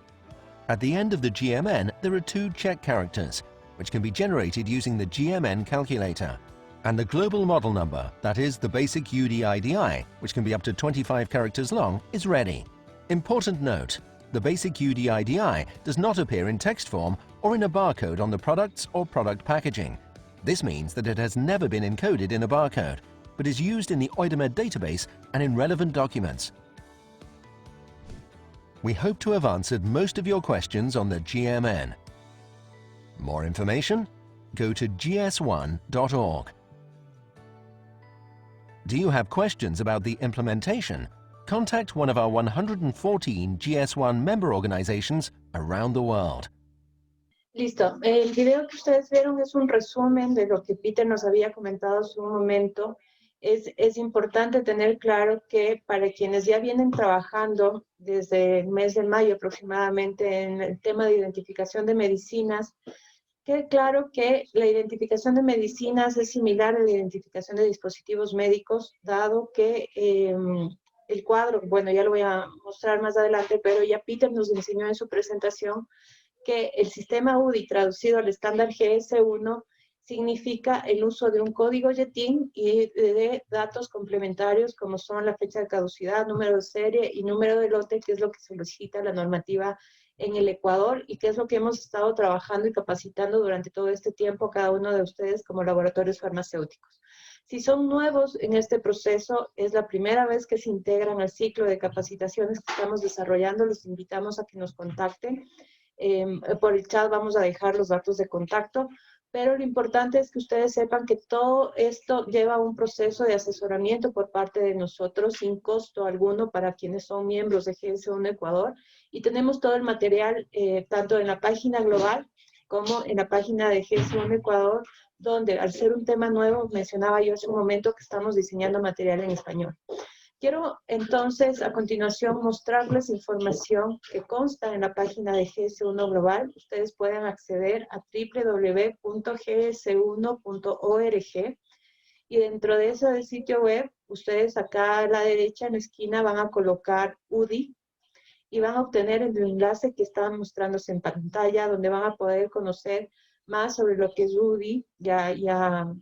At the end of the GMN, there are two check characters, which can be generated using the GMN calculator. And the global model number, that is the basic UDI-DI, which can be up to 25 characters long, is ready. Important note, the basic UDI-DI does not appear in text form or in a barcode on the products or product packaging. This means that it has never been encoded in a barcode, but is used in the OIDAMED database and in relevant documents. We hope to have answered most of your questions on the GMN. More information? Go to gs1.org. Do you have questions about the implementation? Contact one of our 114 GS1 member organizations around the world. Listo. El video que ustedes vieron es un resumen de lo que Peter nos había comentado hace un momento. Es importante tener claro que para quienes ya vienen trabajando desde el mes de mayo aproximadamente en el tema de identificación de medicinas, quede claro que la identificación de medicinas es similar a la identificación de dispositivos médicos, dado que el cuadro, bueno, ya lo voy a mostrar más adelante, pero ya Peter nos enseñó en su presentación que el sistema UDI traducido al estándar GS1 significa el uso de un código YETIN y de datos complementarios como son la fecha de caducidad, número de serie y número de lote, que es lo que solicita la normativa en el Ecuador y que es lo que hemos estado trabajando y capacitando durante todo este tiempo cada uno de ustedes como laboratorios farmacéuticos. Si son nuevos en este proceso, es la primera vez que se integran al ciclo de capacitaciones que estamos desarrollando, los invitamos a que nos contacten. Por el chat vamos a dejar los datos de contacto, pero lo importante es que ustedes sepan que todo esto lleva un proceso de asesoramiento por parte de nosotros sin costo alguno para quienes son miembros de GS1 Ecuador Y tenemos todo el material, tanto en la página global como en la página de GS1 Ecuador, donde al ser un tema nuevo, mencionaba yo hace un momento que estamos diseñando material en español. Quiero entonces a continuación mostrarles información que consta en la página de GS1 Global. Ustedes pueden acceder a www.gs1.org y dentro de ese sitio web, ustedes acá a la derecha en la esquina van a colocar UDI y van a obtener el enlace que está mostrándose en pantalla, donde van a poder conocer más sobre lo que es UDI. Ya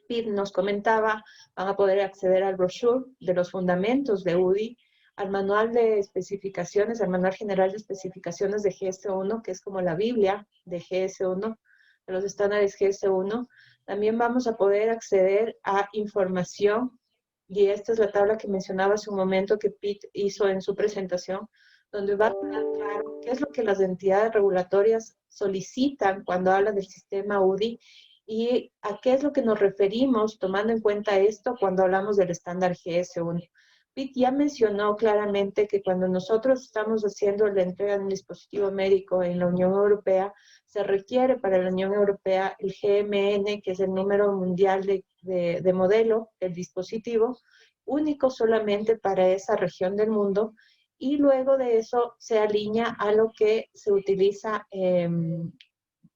Pete nos comentaba, van a poder acceder al brochure de los fundamentos de UDI, al manual de especificaciones, al manual general de especificaciones de GS1, que es como la Biblia de GS1, de los estándares GS1. También vamos a poder acceder a información, y esta es la tabla que mencionaba hace un momento que Pete hizo en su presentación, donde va a quedar claro qué es lo que las entidades regulatorias solicitan cuando hablan del sistema UDI y a qué es lo que nos referimos tomando en cuenta esto cuando hablamos del estándar GS1. Pete ya mencionó claramente que cuando nosotros estamos haciendo la entrega de un dispositivo médico en la Unión Europea, se requiere para la Unión Europea el GMN, que es el número mundial de modelo del dispositivo, único solamente para esa región del mundo, y luego de eso se alinea a lo que se utiliza en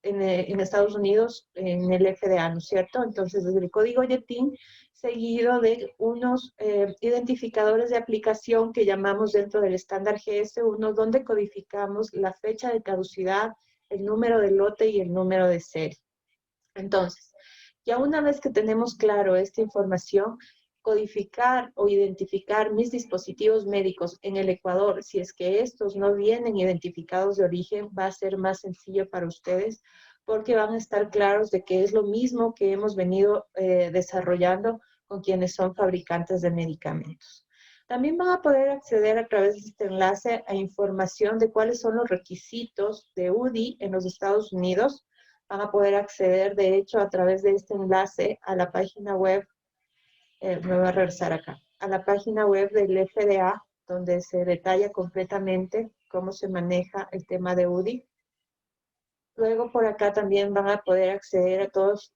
Estados Unidos, en el FDA, ¿no es cierto? Entonces, desde el código YETIN, seguido de unos identificadores de aplicación que llamamos dentro del estándar GS1, donde codificamos la fecha de caducidad, el número de lote y el número de serie. Entonces, ya una vez que tenemos claro esta información, codificar o identificar mis dispositivos médicos en el Ecuador, si es que estos no vienen identificados de origen, va a ser más sencillo para ustedes porque van a estar claros de que es lo mismo que hemos venido desarrollando con quienes son fabricantes de medicamentos. También van a poder acceder a través de este enlace a información de cuáles son los requisitos de UDI en los Estados Unidos. Van a poder acceder, de hecho, a través de este enlace a la página web. Me voy a regresar acá, a la página web del FDA, donde se detalla completamente cómo se maneja el tema de UDI. Luego por acá también van a poder acceder a todos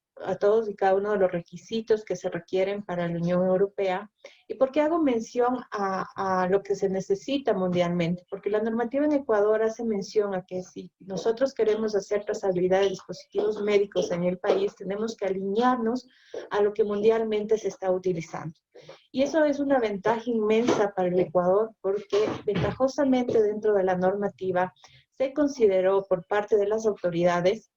y cada uno de los requisitos que se requieren para la Unión Europea. ¿Y por qué hago mención a lo que se necesita mundialmente? Porque la normativa en Ecuador hace mención a que si nosotros queremos hacer trazabilidad de dispositivos médicos en el país, tenemos que alinearnos a lo que mundialmente se está utilizando. Y eso es una ventaja inmensa para el Ecuador porque ventajosamente dentro de la normativa se consideró por parte de las autoridades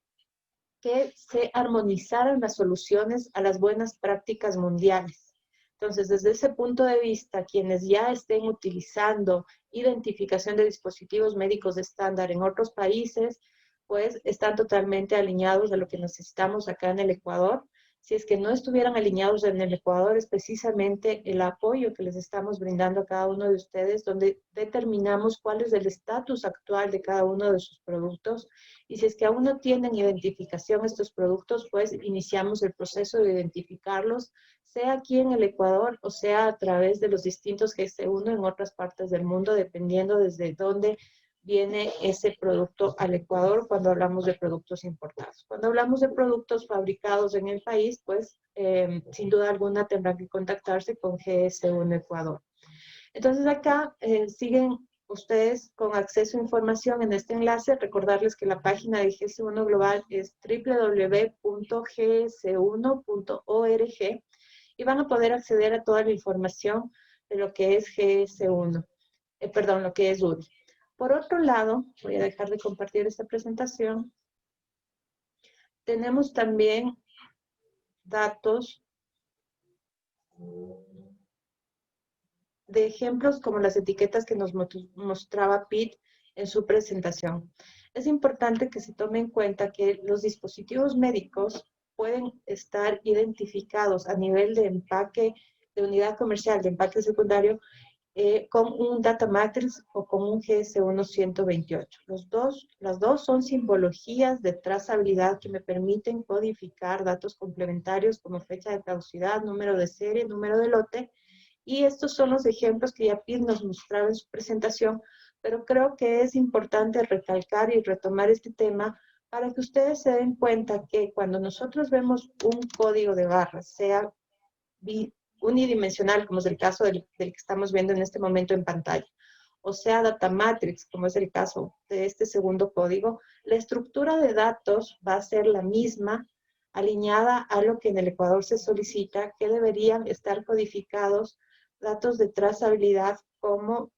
que se armonizaran las soluciones a las buenas prácticas mundiales. Entonces, desde ese punto de vista, quienes ya estén utilizando identificación de dispositivos médicos de estándar en otros países, pues están totalmente alineados a lo que necesitamos acá en el Ecuador. Si es que no estuvieran alineados en el Ecuador, es precisamente el apoyo que les estamos brindando a cada uno de ustedes, donde determinamos cuál es el estatus actual de cada uno de sus productos. Y si es que aún no tienen identificación estos productos, pues iniciamos el proceso de identificarlos, sea aquí en el Ecuador o sea a través de los distintos GS1 en otras partes del mundo, dependiendo desde dónde viene ese producto al Ecuador cuando hablamos de productos importados. Cuando hablamos de productos fabricados en el país, pues sin duda alguna tendrán que contactarse con GS1 Ecuador. Entonces acá siguen ustedes con acceso a información en este enlace. Recordarles que la página de GS1 Global es www.gs1.org y van a poder acceder a toda la información de lo que es GS1, lo que es UDI. Por otro lado, voy a dejar de compartir esta presentación. Tenemos también datos de ejemplos como las etiquetas que nos mostraba Pete en su presentación. Es importante que se tome en cuenta que los dispositivos médicos pueden estar identificados a nivel de empaque, de unidad comercial, de empaque secundario, con un data matrix o con un GS1 128. Las dos son simbologías de trazabilidad que me permiten codificar datos complementarios como fecha de caducidad, número de serie, número de lote. Y estos son los ejemplos que ya Pete nos mostraba en su presentación, pero creo que es importante recalcar y retomar este tema para que ustedes se den cuenta que cuando nosotros vemos un código de barras, sea unidimensional, como es el caso del que estamos viendo en este momento en pantalla, o sea data matrix, como es el caso de este segundo código, la estructura de datos va a ser la misma, alineada a lo que en el Ecuador se solicita, que deberían estar codificados datos de trazabilidad como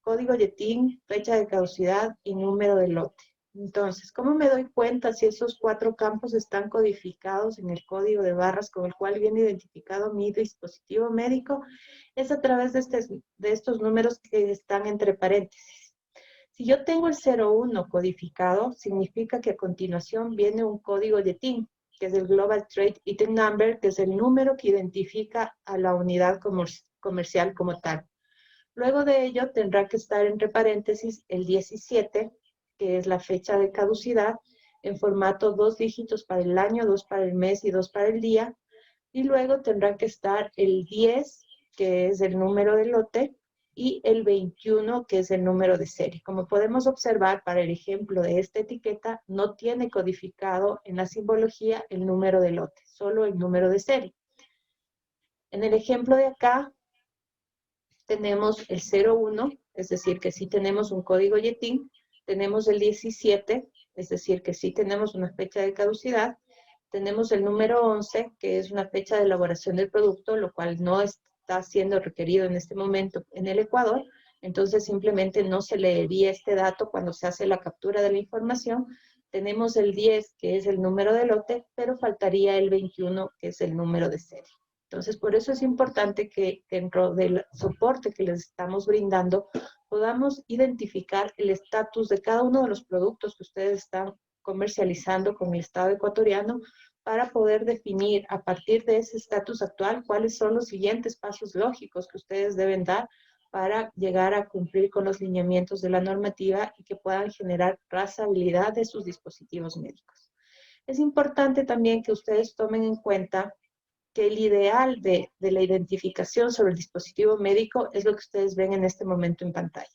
código YETIN, fecha de caducidad y número de lote. Entonces, ¿cómo me doy cuenta si esos 4 campos están codificados en el código de barras con el cual viene identificado mi dispositivo médico? Es a través de estos números que están entre paréntesis. Si yo tengo el 01 codificado, significa que a continuación viene un código YETIN, que es el Global Trade Item Number, que es el número que identifica a la unidad comercial como tal. Luego de ello tendrá que estar entre paréntesis el 17, que es la fecha de caducidad, en formato 2 dígitos para el año, 2 para el mes y 2 para el día. Y luego tendrá que estar el 10, que es el número de lote, y el 21, que es el número de serie. Como podemos observar, para el ejemplo de esta etiqueta, no tiene codificado en la simbología el número de lote, solo el número de serie. En el ejemplo de acá, tenemos el 01, es decir, que sí tenemos un código YETIN, tenemos el 17, es decir, que sí tenemos una fecha de caducidad, tenemos el número 11, que es una fecha de elaboración del producto, lo cual no está siendo requerido en este momento en el Ecuador, entonces simplemente no se leería este dato cuando se hace la captura de la información. Tenemos el 10, que es el número de lote, pero faltaría el 21, que es el número de serie. Entonces, por eso es importante que dentro del soporte que les estamos brindando, podamos identificar el estatus de cada uno de los productos que ustedes están comercializando con el Estado ecuatoriano para poder definir a partir de ese estatus actual cuáles son los siguientes pasos lógicos que ustedes deben dar para llegar a cumplir con los lineamientos de la normativa y que puedan generar trazabilidad de sus dispositivos médicos. Es importante también que ustedes tomen en cuenta que el ideal de la identificación sobre el dispositivo médico es lo que ustedes ven en este momento en pantalla.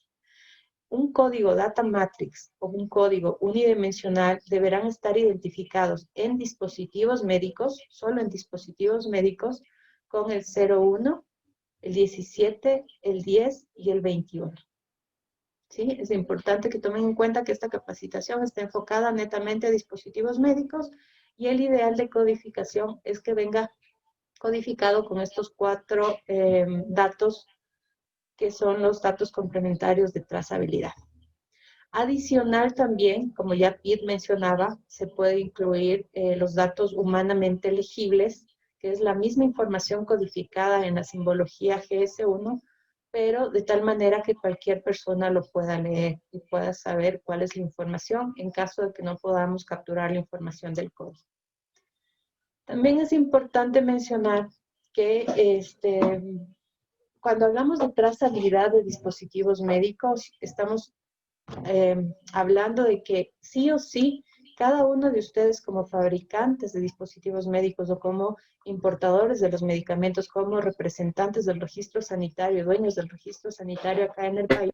Un código data matrix o un código unidimensional deberán estar identificados en dispositivos médicos, solo en dispositivos médicos, con el 01, el 17, el 10 y el 21. ¿Sí? Es importante que tomen en cuenta que esta capacitación está enfocada netamente a dispositivos médicos y el ideal de codificación es que venga codificado con estos 4 datos que son los datos complementarios de trazabilidad. Adicional también, como ya Pete mencionaba, se puede incluir los datos humanamente legibles, que es la misma información codificada en la simbología GS1, pero de tal manera que cualquier persona lo pueda leer y pueda saber cuál es la información en caso de que no podamos capturar la información del código. También es importante mencionar que cuando hablamos de trazabilidad de dispositivos médicos, estamos hablando de que sí o sí, cada uno de ustedes como fabricantes de dispositivos médicos o como importadores de los medicamentos, como representantes del registro sanitario, dueños del registro sanitario acá en el país,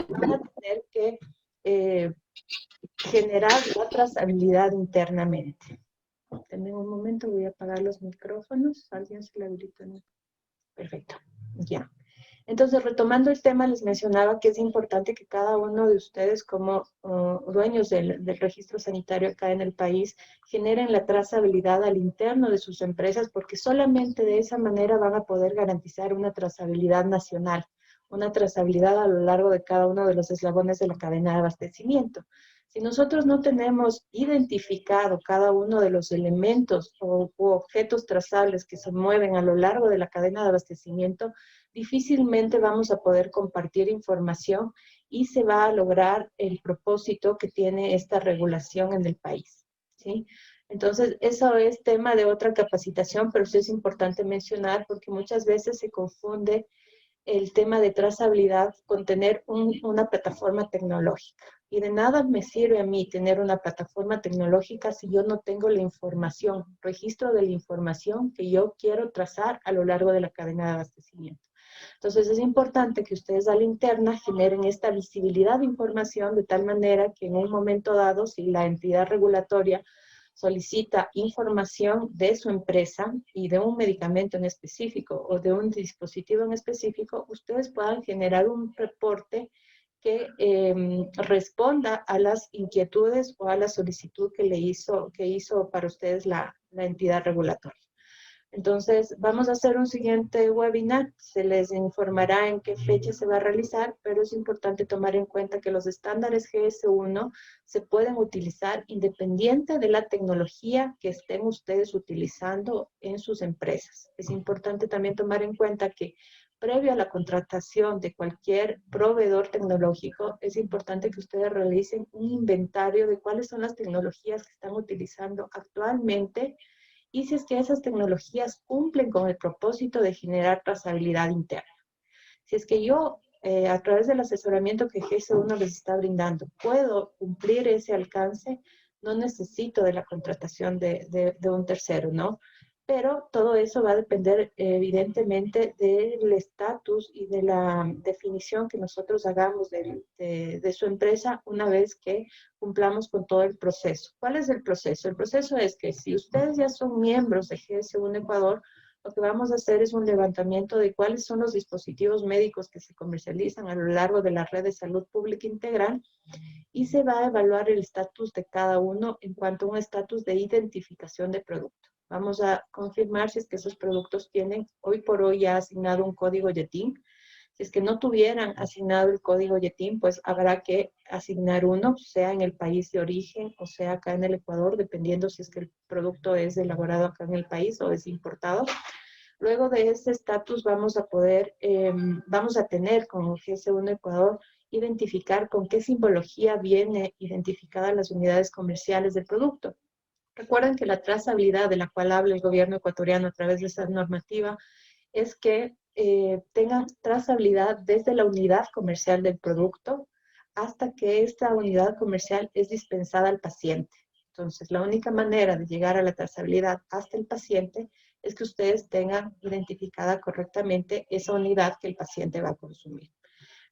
van a tener que generar la trazabilidad internamente. Denme un momento, voy a apagar los micrófonos. ¿Alguien se le habilita? Perfecto, ya. Entonces, retomando el tema, les mencionaba que es importante que cada uno de ustedes, como dueños del registro sanitario acá en el país, generen la trazabilidad al interno de sus empresas, porque solamente de esa manera van a poder garantizar una trazabilidad nacional, una trazabilidad a lo largo de cada uno de los eslabones de la cadena de abastecimiento. Si nosotros no tenemos identificado cada uno de los elementos u objetos trazables que se mueven a lo largo de la cadena de abastecimiento, difícilmente vamos a poder compartir información y se va a lograr el propósito que tiene esta regulación en el país, ¿sí? Entonces, eso es tema de otra capacitación, pero sí es importante mencionar porque muchas veces se confunde el tema de trazabilidad con tener una plataforma tecnológica. Y de nada me sirve a mí tener una plataforma tecnológica si yo no tengo la información, registro de la información que yo quiero trazar a lo largo de la cadena de abastecimiento. Entonces es importante que ustedes a la interna generen esta visibilidad de información de tal manera que en un momento dado, si la entidad regulatoria solicita información de su empresa y de un medicamento en específico o de un dispositivo en específico, ustedes puedan generar un reporte que responda a las inquietudes o a la solicitud que hizo para ustedes la entidad regulatoria. Entonces, vamos a hacer un siguiente webinar. Se les informará en qué fecha se va a realizar, pero es importante tomar en cuenta que los estándares GS1 se pueden utilizar independiente de la tecnología que estén ustedes utilizando en sus empresas. Es importante también tomar en cuenta que previo a la contratación de cualquier proveedor tecnológico, es importante que ustedes realicen un inventario de cuáles son las tecnologías que están utilizando actualmente y si es que esas tecnologías cumplen con el propósito de generar trazabilidad interna. Si es que yo, a través del asesoramiento que GS1 les está brindando, puedo cumplir ese alcance, no necesito de la contratación de un tercero, ¿no? Pero todo eso va a depender evidentemente del estatus y de la definición que nosotros hagamos de su empresa una vez que cumplamos con todo el proceso. ¿Cuál es el proceso? El proceso es que si ustedes ya son miembros de GS1 Ecuador, lo que vamos a hacer es un levantamiento de cuáles son los dispositivos médicos que se comercializan a lo largo de la red de salud pública integral y se va a evaluar el estatus de cada uno en cuanto a un estatus de identificación de producto. Vamos a confirmar si es que esos productos tienen hoy por hoy ya asignado un código YETIN. Si es que no tuvieran asignado el código YETIN, pues habrá que asignar uno, sea en el país de origen o sea acá en el Ecuador, dependiendo si es que el producto es elaborado acá en el país o es importado. Luego de ese estatus vamos a tener como GS1 Ecuador identificar con qué simbología viene identificada las unidades comerciales del producto. Recuerden que la trazabilidad de la cual habla el gobierno ecuatoriano a través de esa normativa es que tengan trazabilidad desde la unidad comercial del producto hasta que esta unidad comercial es dispensada al paciente. Entonces, la única manera de llegar a la trazabilidad hasta el paciente es que ustedes tengan identificada correctamente esa unidad que el paciente va a consumir.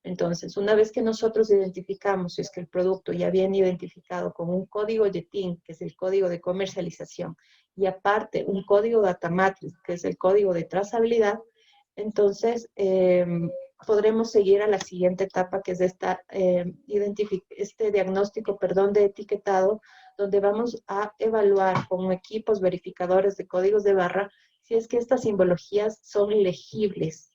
Entonces, una vez que nosotros identificamos si es que el producto ya viene identificado con un código YETIN, que es el código de comercialización, y aparte un código Data Matrix, que es el código de trazabilidad, entonces podremos seguir a la siguiente etapa, que es este diagnóstico de etiquetado, donde vamos a evaluar con equipos verificadores de códigos de barra si es que estas simbologías son legibles.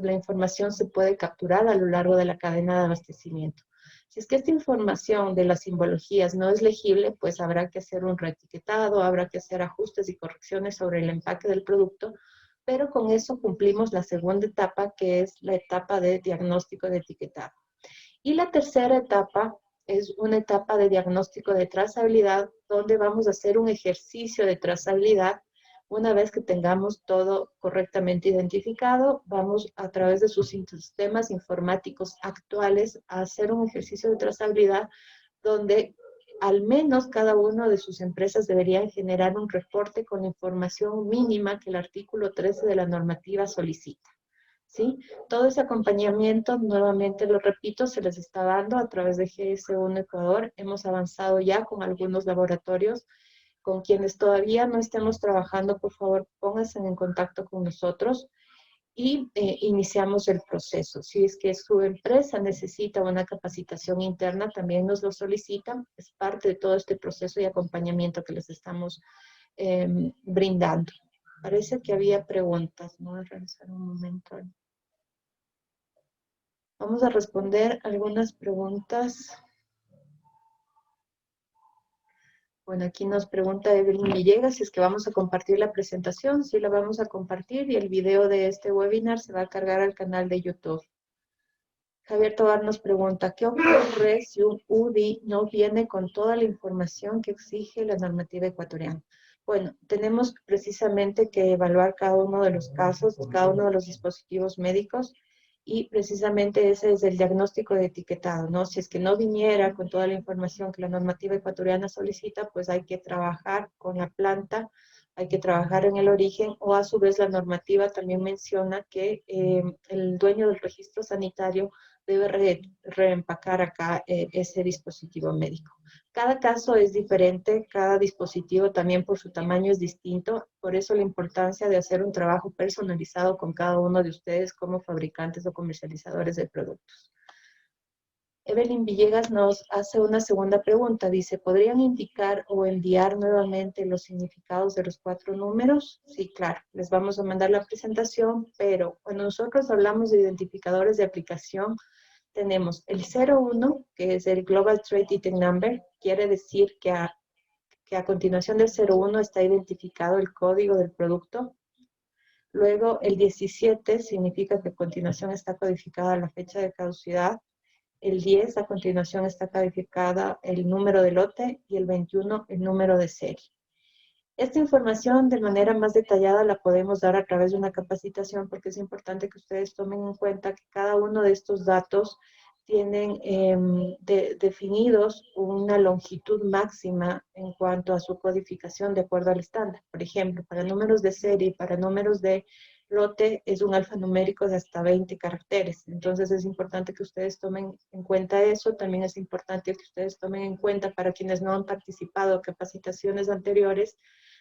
La información se puede capturar a lo largo de la cadena de abastecimiento. Si es que esta información de las simbologías no es legible, pues habrá que hacer un reetiquetado, habrá que hacer ajustes y correcciones sobre el empaque del producto, pero con eso cumplimos la segunda etapa, que es la etapa de diagnóstico de etiquetado. Y la tercera etapa es una etapa de diagnóstico de trazabilidad, donde vamos a hacer un ejercicio de trazabilidad. Una vez que tengamos todo correctamente identificado, vamos a través de sus sistemas informáticos actuales a hacer un ejercicio de trazabilidad donde al menos cada una de sus empresas deberían generar un reporte con la información mínima que el artículo 13 de la normativa solicita. ¿Sí? Todo ese acompañamiento, nuevamente lo repito, se les está dando a través de GS1 Ecuador. Hemos avanzado ya con algunos laboratorios. Con quienes todavía no estemos trabajando, por favor, pónganse en contacto con nosotros y iniciamos el proceso. Si es que su empresa necesita una capacitación interna, también nos lo solicitan. Es parte de todo este proceso y acompañamiento que les estamos brindando. Parece que había preguntas. Voy a revisar un momento. Vamos a responder algunas preguntas. Bueno, aquí nos pregunta Evelyn Villegas si es que vamos a compartir la presentación. Sí, la vamos a compartir y el video de este webinar se va a cargar al canal de YouTube. Javier Tobar nos pregunta, ¿qué ocurre si un UDI no viene con toda la información que exige la normativa ecuatoriana? Bueno, tenemos precisamente que evaluar cada uno de los casos, cada uno de los dispositivos médicos, y precisamente ese es el diagnóstico de etiquetado, ¿no? Si es que no viniera con toda la información que la normativa ecuatoriana solicita, pues hay que trabajar con la planta hay que trabajar en el origen, o a su vez la normativa también menciona que el dueño del registro sanitario debe reempacar acá ese dispositivo médico. Cada caso es diferente, cada dispositivo también por su tamaño es distinto, por eso la importancia de hacer un trabajo personalizado con cada uno de ustedes como fabricantes o comercializadores de productos. Evelyn Villegas nos hace una segunda pregunta. Dice, ¿podrían indicar o enviar nuevamente los significados de los 4 números? Sí, claro, les vamos a mandar la presentación, pero cuando nosotros hablamos de identificadores de aplicación, tenemos el 01, que es el Global Trade Item Number, quiere decir que a continuación del 01 está identificado el código del producto. Luego el 17 significa que a continuación está codificada la fecha de caducidad. El 10 a continuación está codificada el número de lote y el 21 el número de serie. Esta información de manera más detallada la podemos dar a través de una capacitación porque es importante que ustedes tomen en cuenta que cada uno de estos datos tienen definidos una longitud máxima en cuanto a su codificación de acuerdo al estándar. Por ejemplo, para números de serie y para números de lote es un alfanumérico de hasta 20 caracteres. Entonces es importante que ustedes tomen en cuenta eso. También es importante que ustedes tomen en cuenta, para quienes no han participado en capacitaciones anteriores,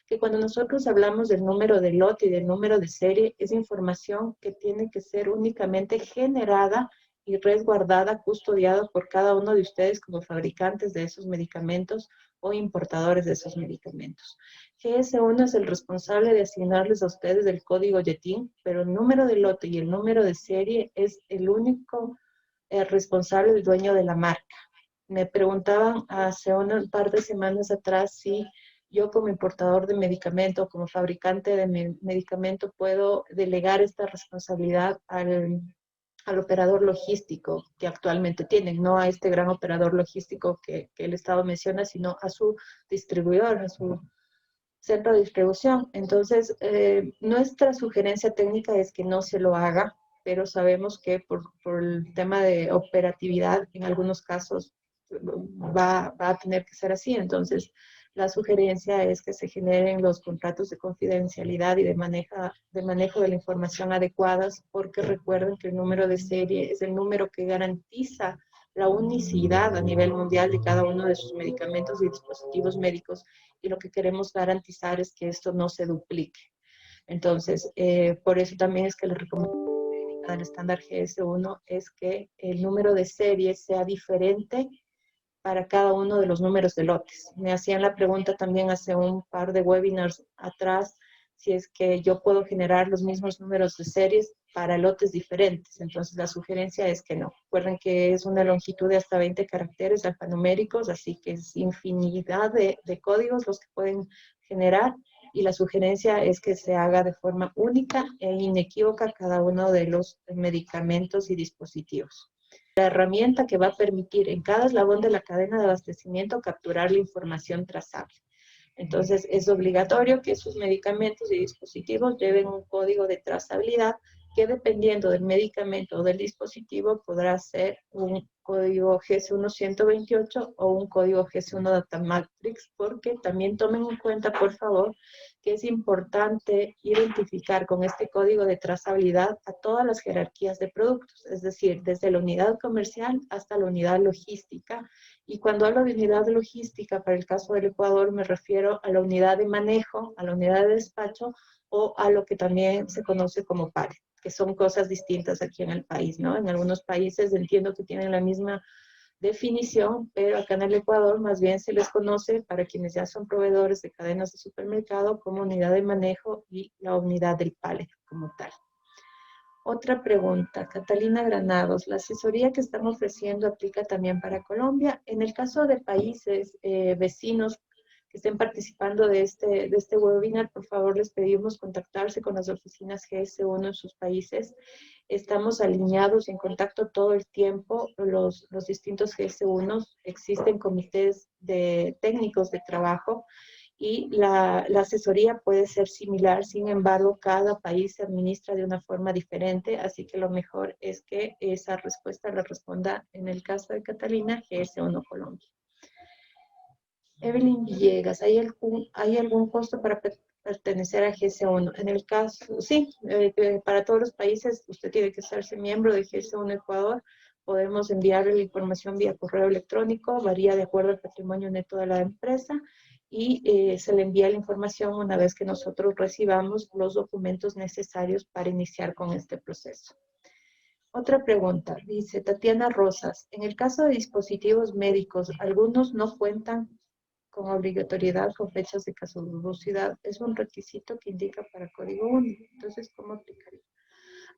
que cuando nosotros hablamos del número de lote y del número de serie, es información que tiene que ser únicamente generada y resguardada, custodiada por cada uno de ustedes como fabricantes de esos medicamentos o importadores de esos medicamentos. GS1 es el responsable de asignarles a ustedes el código YETIN, pero el número de lote y el número de serie es el único responsable del dueño de la marca. Me preguntaban hace un par de semanas atrás si yo como importador de medicamento, como fabricante de medicamento, puedo delegar esta responsabilidad al operador logístico que actualmente tienen, no a este gran operador logístico que el Estado menciona, sino a su distribuidor, a su centro de distribución. Entonces, nuestra sugerencia técnica es que no se lo haga, pero sabemos que por el tema de operatividad, en algunos casos va a tener que ser así. Entonces, la sugerencia es que se generen los contratos de confidencialidad y de manejo de la información adecuadas, porque recuerden que el número de serie es el número que garantiza la unicidad a nivel mundial de cada uno de sus medicamentos y dispositivos médicos, y lo que queremos garantizar es que esto no se duplique. Entonces, por eso también es que la recomendación del estándar GS1 es que el número de serie sea diferente para cada uno de los números de lotes. Me hacían la pregunta también hace un par de webinars atrás, si es que yo puedo generar los mismos números de series para lotes diferentes. Entonces la sugerencia es que no. Recuerden que es una longitud de hasta 20 caracteres alfanuméricos, así que es infinidad de códigos los que pueden generar, y la sugerencia es que se haga de forma única e inequívoca cada uno de los medicamentos y dispositivos. La herramienta que va a permitir en cada eslabón de la cadena de abastecimiento capturar la información trazable. Entonces, es obligatorio que sus medicamentos y dispositivos lleven un código de trazabilidad que, dependiendo del medicamento o del dispositivo, podrá ser un código GS1-128 o un código GS1 Data Matrix, porque también tomen en cuenta, por favor, que es importante identificar con este código de trazabilidad a todas las jerarquías de productos, es decir, desde la unidad comercial hasta la unidad logística. Y cuando hablo de unidad logística, para el caso del Ecuador, me refiero a la unidad de manejo, a la unidad de despacho o a lo que también se conoce como PARE, que son cosas distintas aquí en el país, ¿no? En algunos países entiendo que tienen la misma definición, pero acá en el Ecuador más bien se les conoce, para quienes ya son proveedores de cadenas de supermercado, como unidad de manejo y la unidad del pallet como tal. Otra pregunta, Catalina Granados, ¿la asesoría que están ofreciendo aplica también para Colombia? En el caso de países vecinos que estén participando de este webinar, por favor les pedimos contactarse con las oficinas GS1 en sus países. Estamos alineados y en contacto todo el tiempo, los distintos GS1, existen comités de técnicos de trabajo, y la asesoría puede ser similar. Sin embargo, cada país se administra de una forma diferente, así que lo mejor es que esa respuesta la responda, en el caso de Catalina, GS1 Colombia. Evelyn Villegas, ¿hay algún costo para pertenecer a GS1. En el caso, sí, para todos los países usted tiene que hacerse miembro de GS1 Ecuador. Podemos enviarle la información vía correo electrónico, varía de acuerdo al patrimonio neto de la empresa y se le envía la información una vez que nosotros recibamos los documentos necesarios para iniciar con este proceso. Otra pregunta, dice Tatiana Rosas, en el caso de dispositivos médicos, algunos no cuentan con obligatoriedad con fechas de caducidad. Es un requisito que indica para código único. Entonces, ¿cómo aplicaría?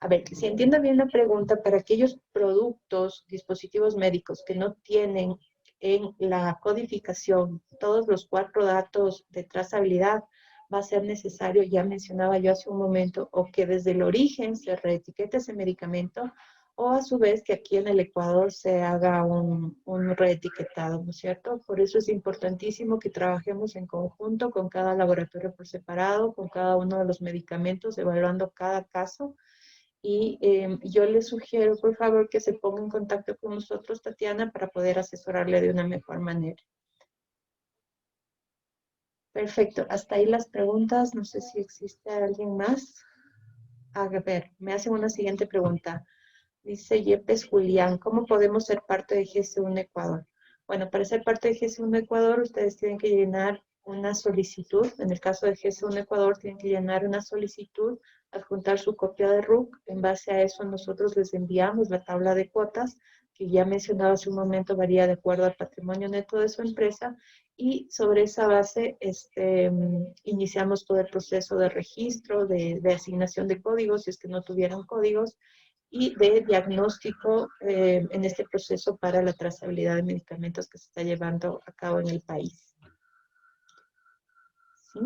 A ver, si entiendo bien la pregunta, para aquellos productos, dispositivos médicos que no tienen en la codificación todos los 4 datos de trazabilidad, va a ser necesario, ya mencionaba yo hace un momento, o que desde el origen se reetiquete ese medicamento, o a su vez que aquí en el Ecuador se haga un reetiquetado, ¿no es cierto? Por eso es importantísimo que trabajemos en conjunto con cada laboratorio por separado, con cada uno de los medicamentos, evaluando cada caso. Y yo le sugiero, por favor, que se ponga en contacto con nosotros, Tatiana, para poder asesorarle de una mejor manera. Perfecto, hasta ahí las preguntas. No sé si existe alguien más. A ver, me hacen una siguiente pregunta. Dice Yepes Julián, ¿cómo podemos ser parte de GS1 Ecuador? Bueno, para ser parte de GS1 Ecuador, ustedes tienen que llenar una solicitud. En el caso de GS1 Ecuador, tienen que llenar una solicitud, adjuntar su copia de RUC. En base a eso, nosotros les enviamos la tabla de cuotas, que ya mencionaba hace un momento, varía de acuerdo al patrimonio neto de su empresa. Y sobre esa base, iniciamos todo el proceso de registro, de asignación de códigos, si es que no tuvieran códigos, y de diagnóstico en este proceso para la trazabilidad de medicamentos que se está llevando a cabo en el país. ¿Sí?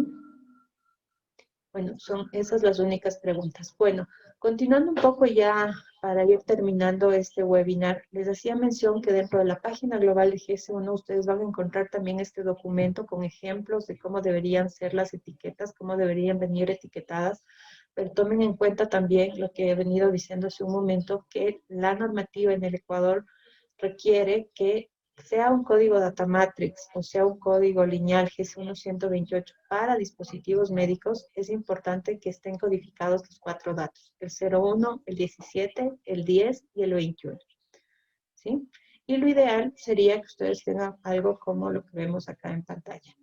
Bueno, son esas las únicas preguntas. Bueno, continuando un poco ya para ir terminando este webinar, les hacía mención que dentro de la página global de GS1 ustedes van a encontrar también este documento con ejemplos de cómo deberían ser las etiquetas, cómo deberían venir etiquetadas, pero tomen en cuenta también lo que he venido diciendo hace un momento, que la normativa en el Ecuador requiere que sea un código data matrix o sea un código lineal GS1-128 para dispositivos médicos, es importante que estén codificados los 4 datos, el 01, el 17, el 10 y el 21. ¿Sí? Y lo ideal sería que ustedes tengan algo como lo que vemos acá en pantalla,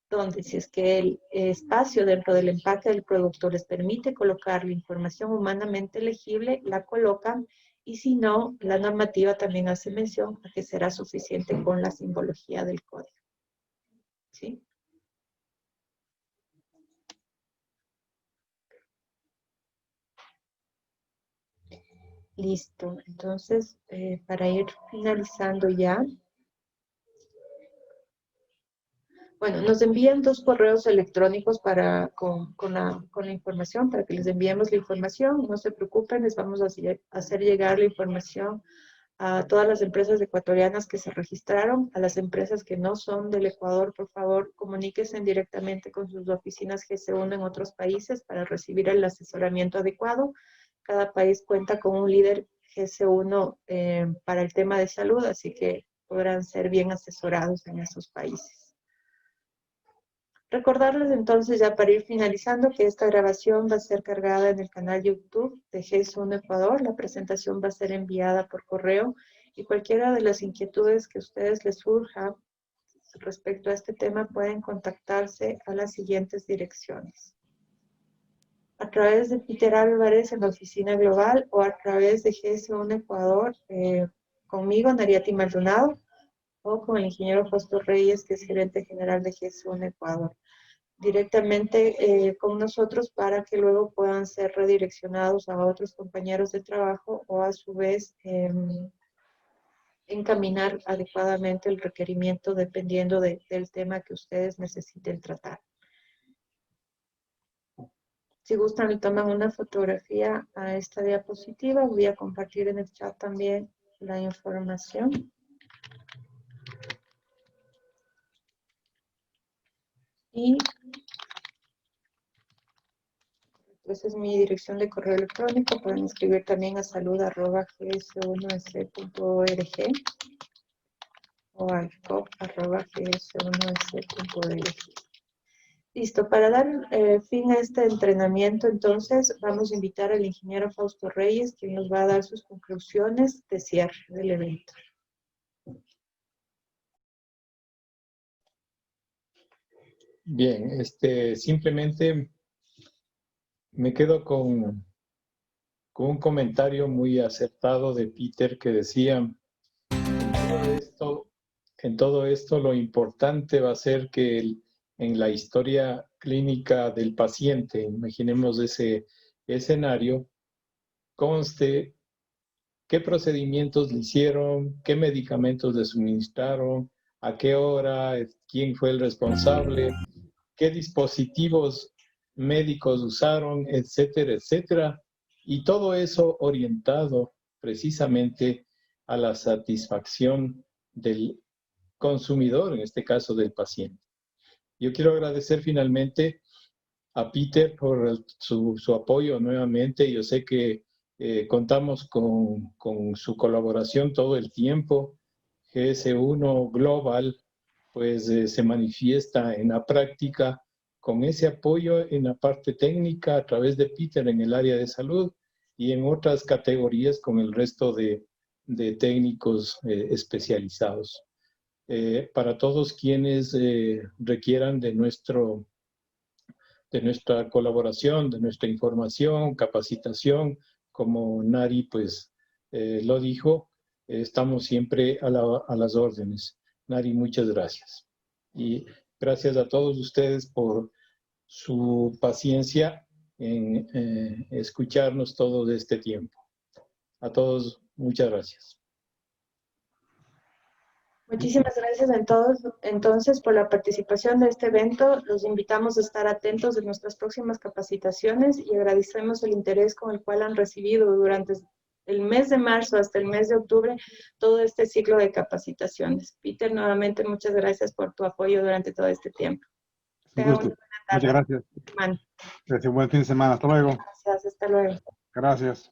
donde si es que el espacio dentro del empaque del producto les permite colocar la información humanamente legible, la colocan, y si no, la normativa también hace mención a que será suficiente con la simbología del código. ¿Sí? Listo. Entonces, para ir finalizando ya, bueno, nos envían 2 correos electrónicos con la información, para que les enviemos la información. No se preocupen, les vamos a hacer llegar la información a todas las empresas ecuatorianas que se registraron. A las empresas que no son del Ecuador, por favor, comuníquense directamente con sus oficinas GS1 en otros países para recibir el asesoramiento adecuado. Cada país cuenta con un líder GS1 para el tema de salud, así que podrán ser bien asesorados en esos países. Recordarles entonces, ya para ir finalizando, que esta grabación va a ser cargada en el canal YouTube de GS1 Ecuador. La presentación va a ser enviada por correo, y cualquiera de las inquietudes que a ustedes les surja respecto a este tema pueden contactarse a las siguientes direcciones. A través de Peter Álvarez en la oficina global, o a través de GS1 Ecuador conmigo, Nariati Maldonado, o con el ingeniero Fausto Reyes, que es gerente general de GS1 Ecuador, directamente con nosotros, para que luego puedan ser redireccionados a otros compañeros de trabajo, o a su vez encaminar adecuadamente el requerimiento dependiendo del tema que ustedes necesiten tratar. Si gustan, le toman una fotografía a esta diapositiva. Voy a compartir en el chat también la información. Y esa es mi dirección de correo electrónico. Pueden escribir también a salud@gs1s.org o a gs1s.org. Listo, para dar fin a este entrenamiento, entonces vamos a invitar al ingeniero Fausto Reyes, quien nos va a dar sus conclusiones de cierre del evento. Bien, simplemente me quedo con un comentario muy acertado de Peter que decía, en todo esto lo importante va a ser que en la historia clínica del paciente, imaginemos ese escenario, conste qué procedimientos le hicieron, qué medicamentos le suministraron, a qué hora, quién fue el responsable, qué dispositivos médicos usaron, etcétera, etcétera. Y todo eso orientado precisamente a la satisfacción del consumidor, en este caso del paciente. Yo quiero agradecer finalmente a Peter por su apoyo nuevamente. Yo sé que contamos con su colaboración todo el tiempo. GS1 Global pues se manifiesta en la práctica con ese apoyo en la parte técnica a través de Peter en el área de salud y en otras categorías con el resto de técnicos especializados. Para todos quienes requieran de nuestra colaboración, de nuestra información, capacitación, como Nari pues lo dijo, estamos siempre a las órdenes. Nari, muchas gracias. Y gracias a todos ustedes por su paciencia en escucharnos todo este tiempo. A todos, muchas gracias. Muchísimas gracias entonces por la participación de este evento. Los invitamos a estar atentos de nuestras próximas capacitaciones y agradecemos el interés con el cual han recibido durante el mes de marzo hasta el mes de octubre todo este ciclo de capacitaciones. Peter, nuevamente muchas gracias por tu apoyo durante todo este tiempo. Un gusto. Muchas gracias. Gracias. Buen fin de semana. Hasta luego. Gracias. Hasta luego. Gracias.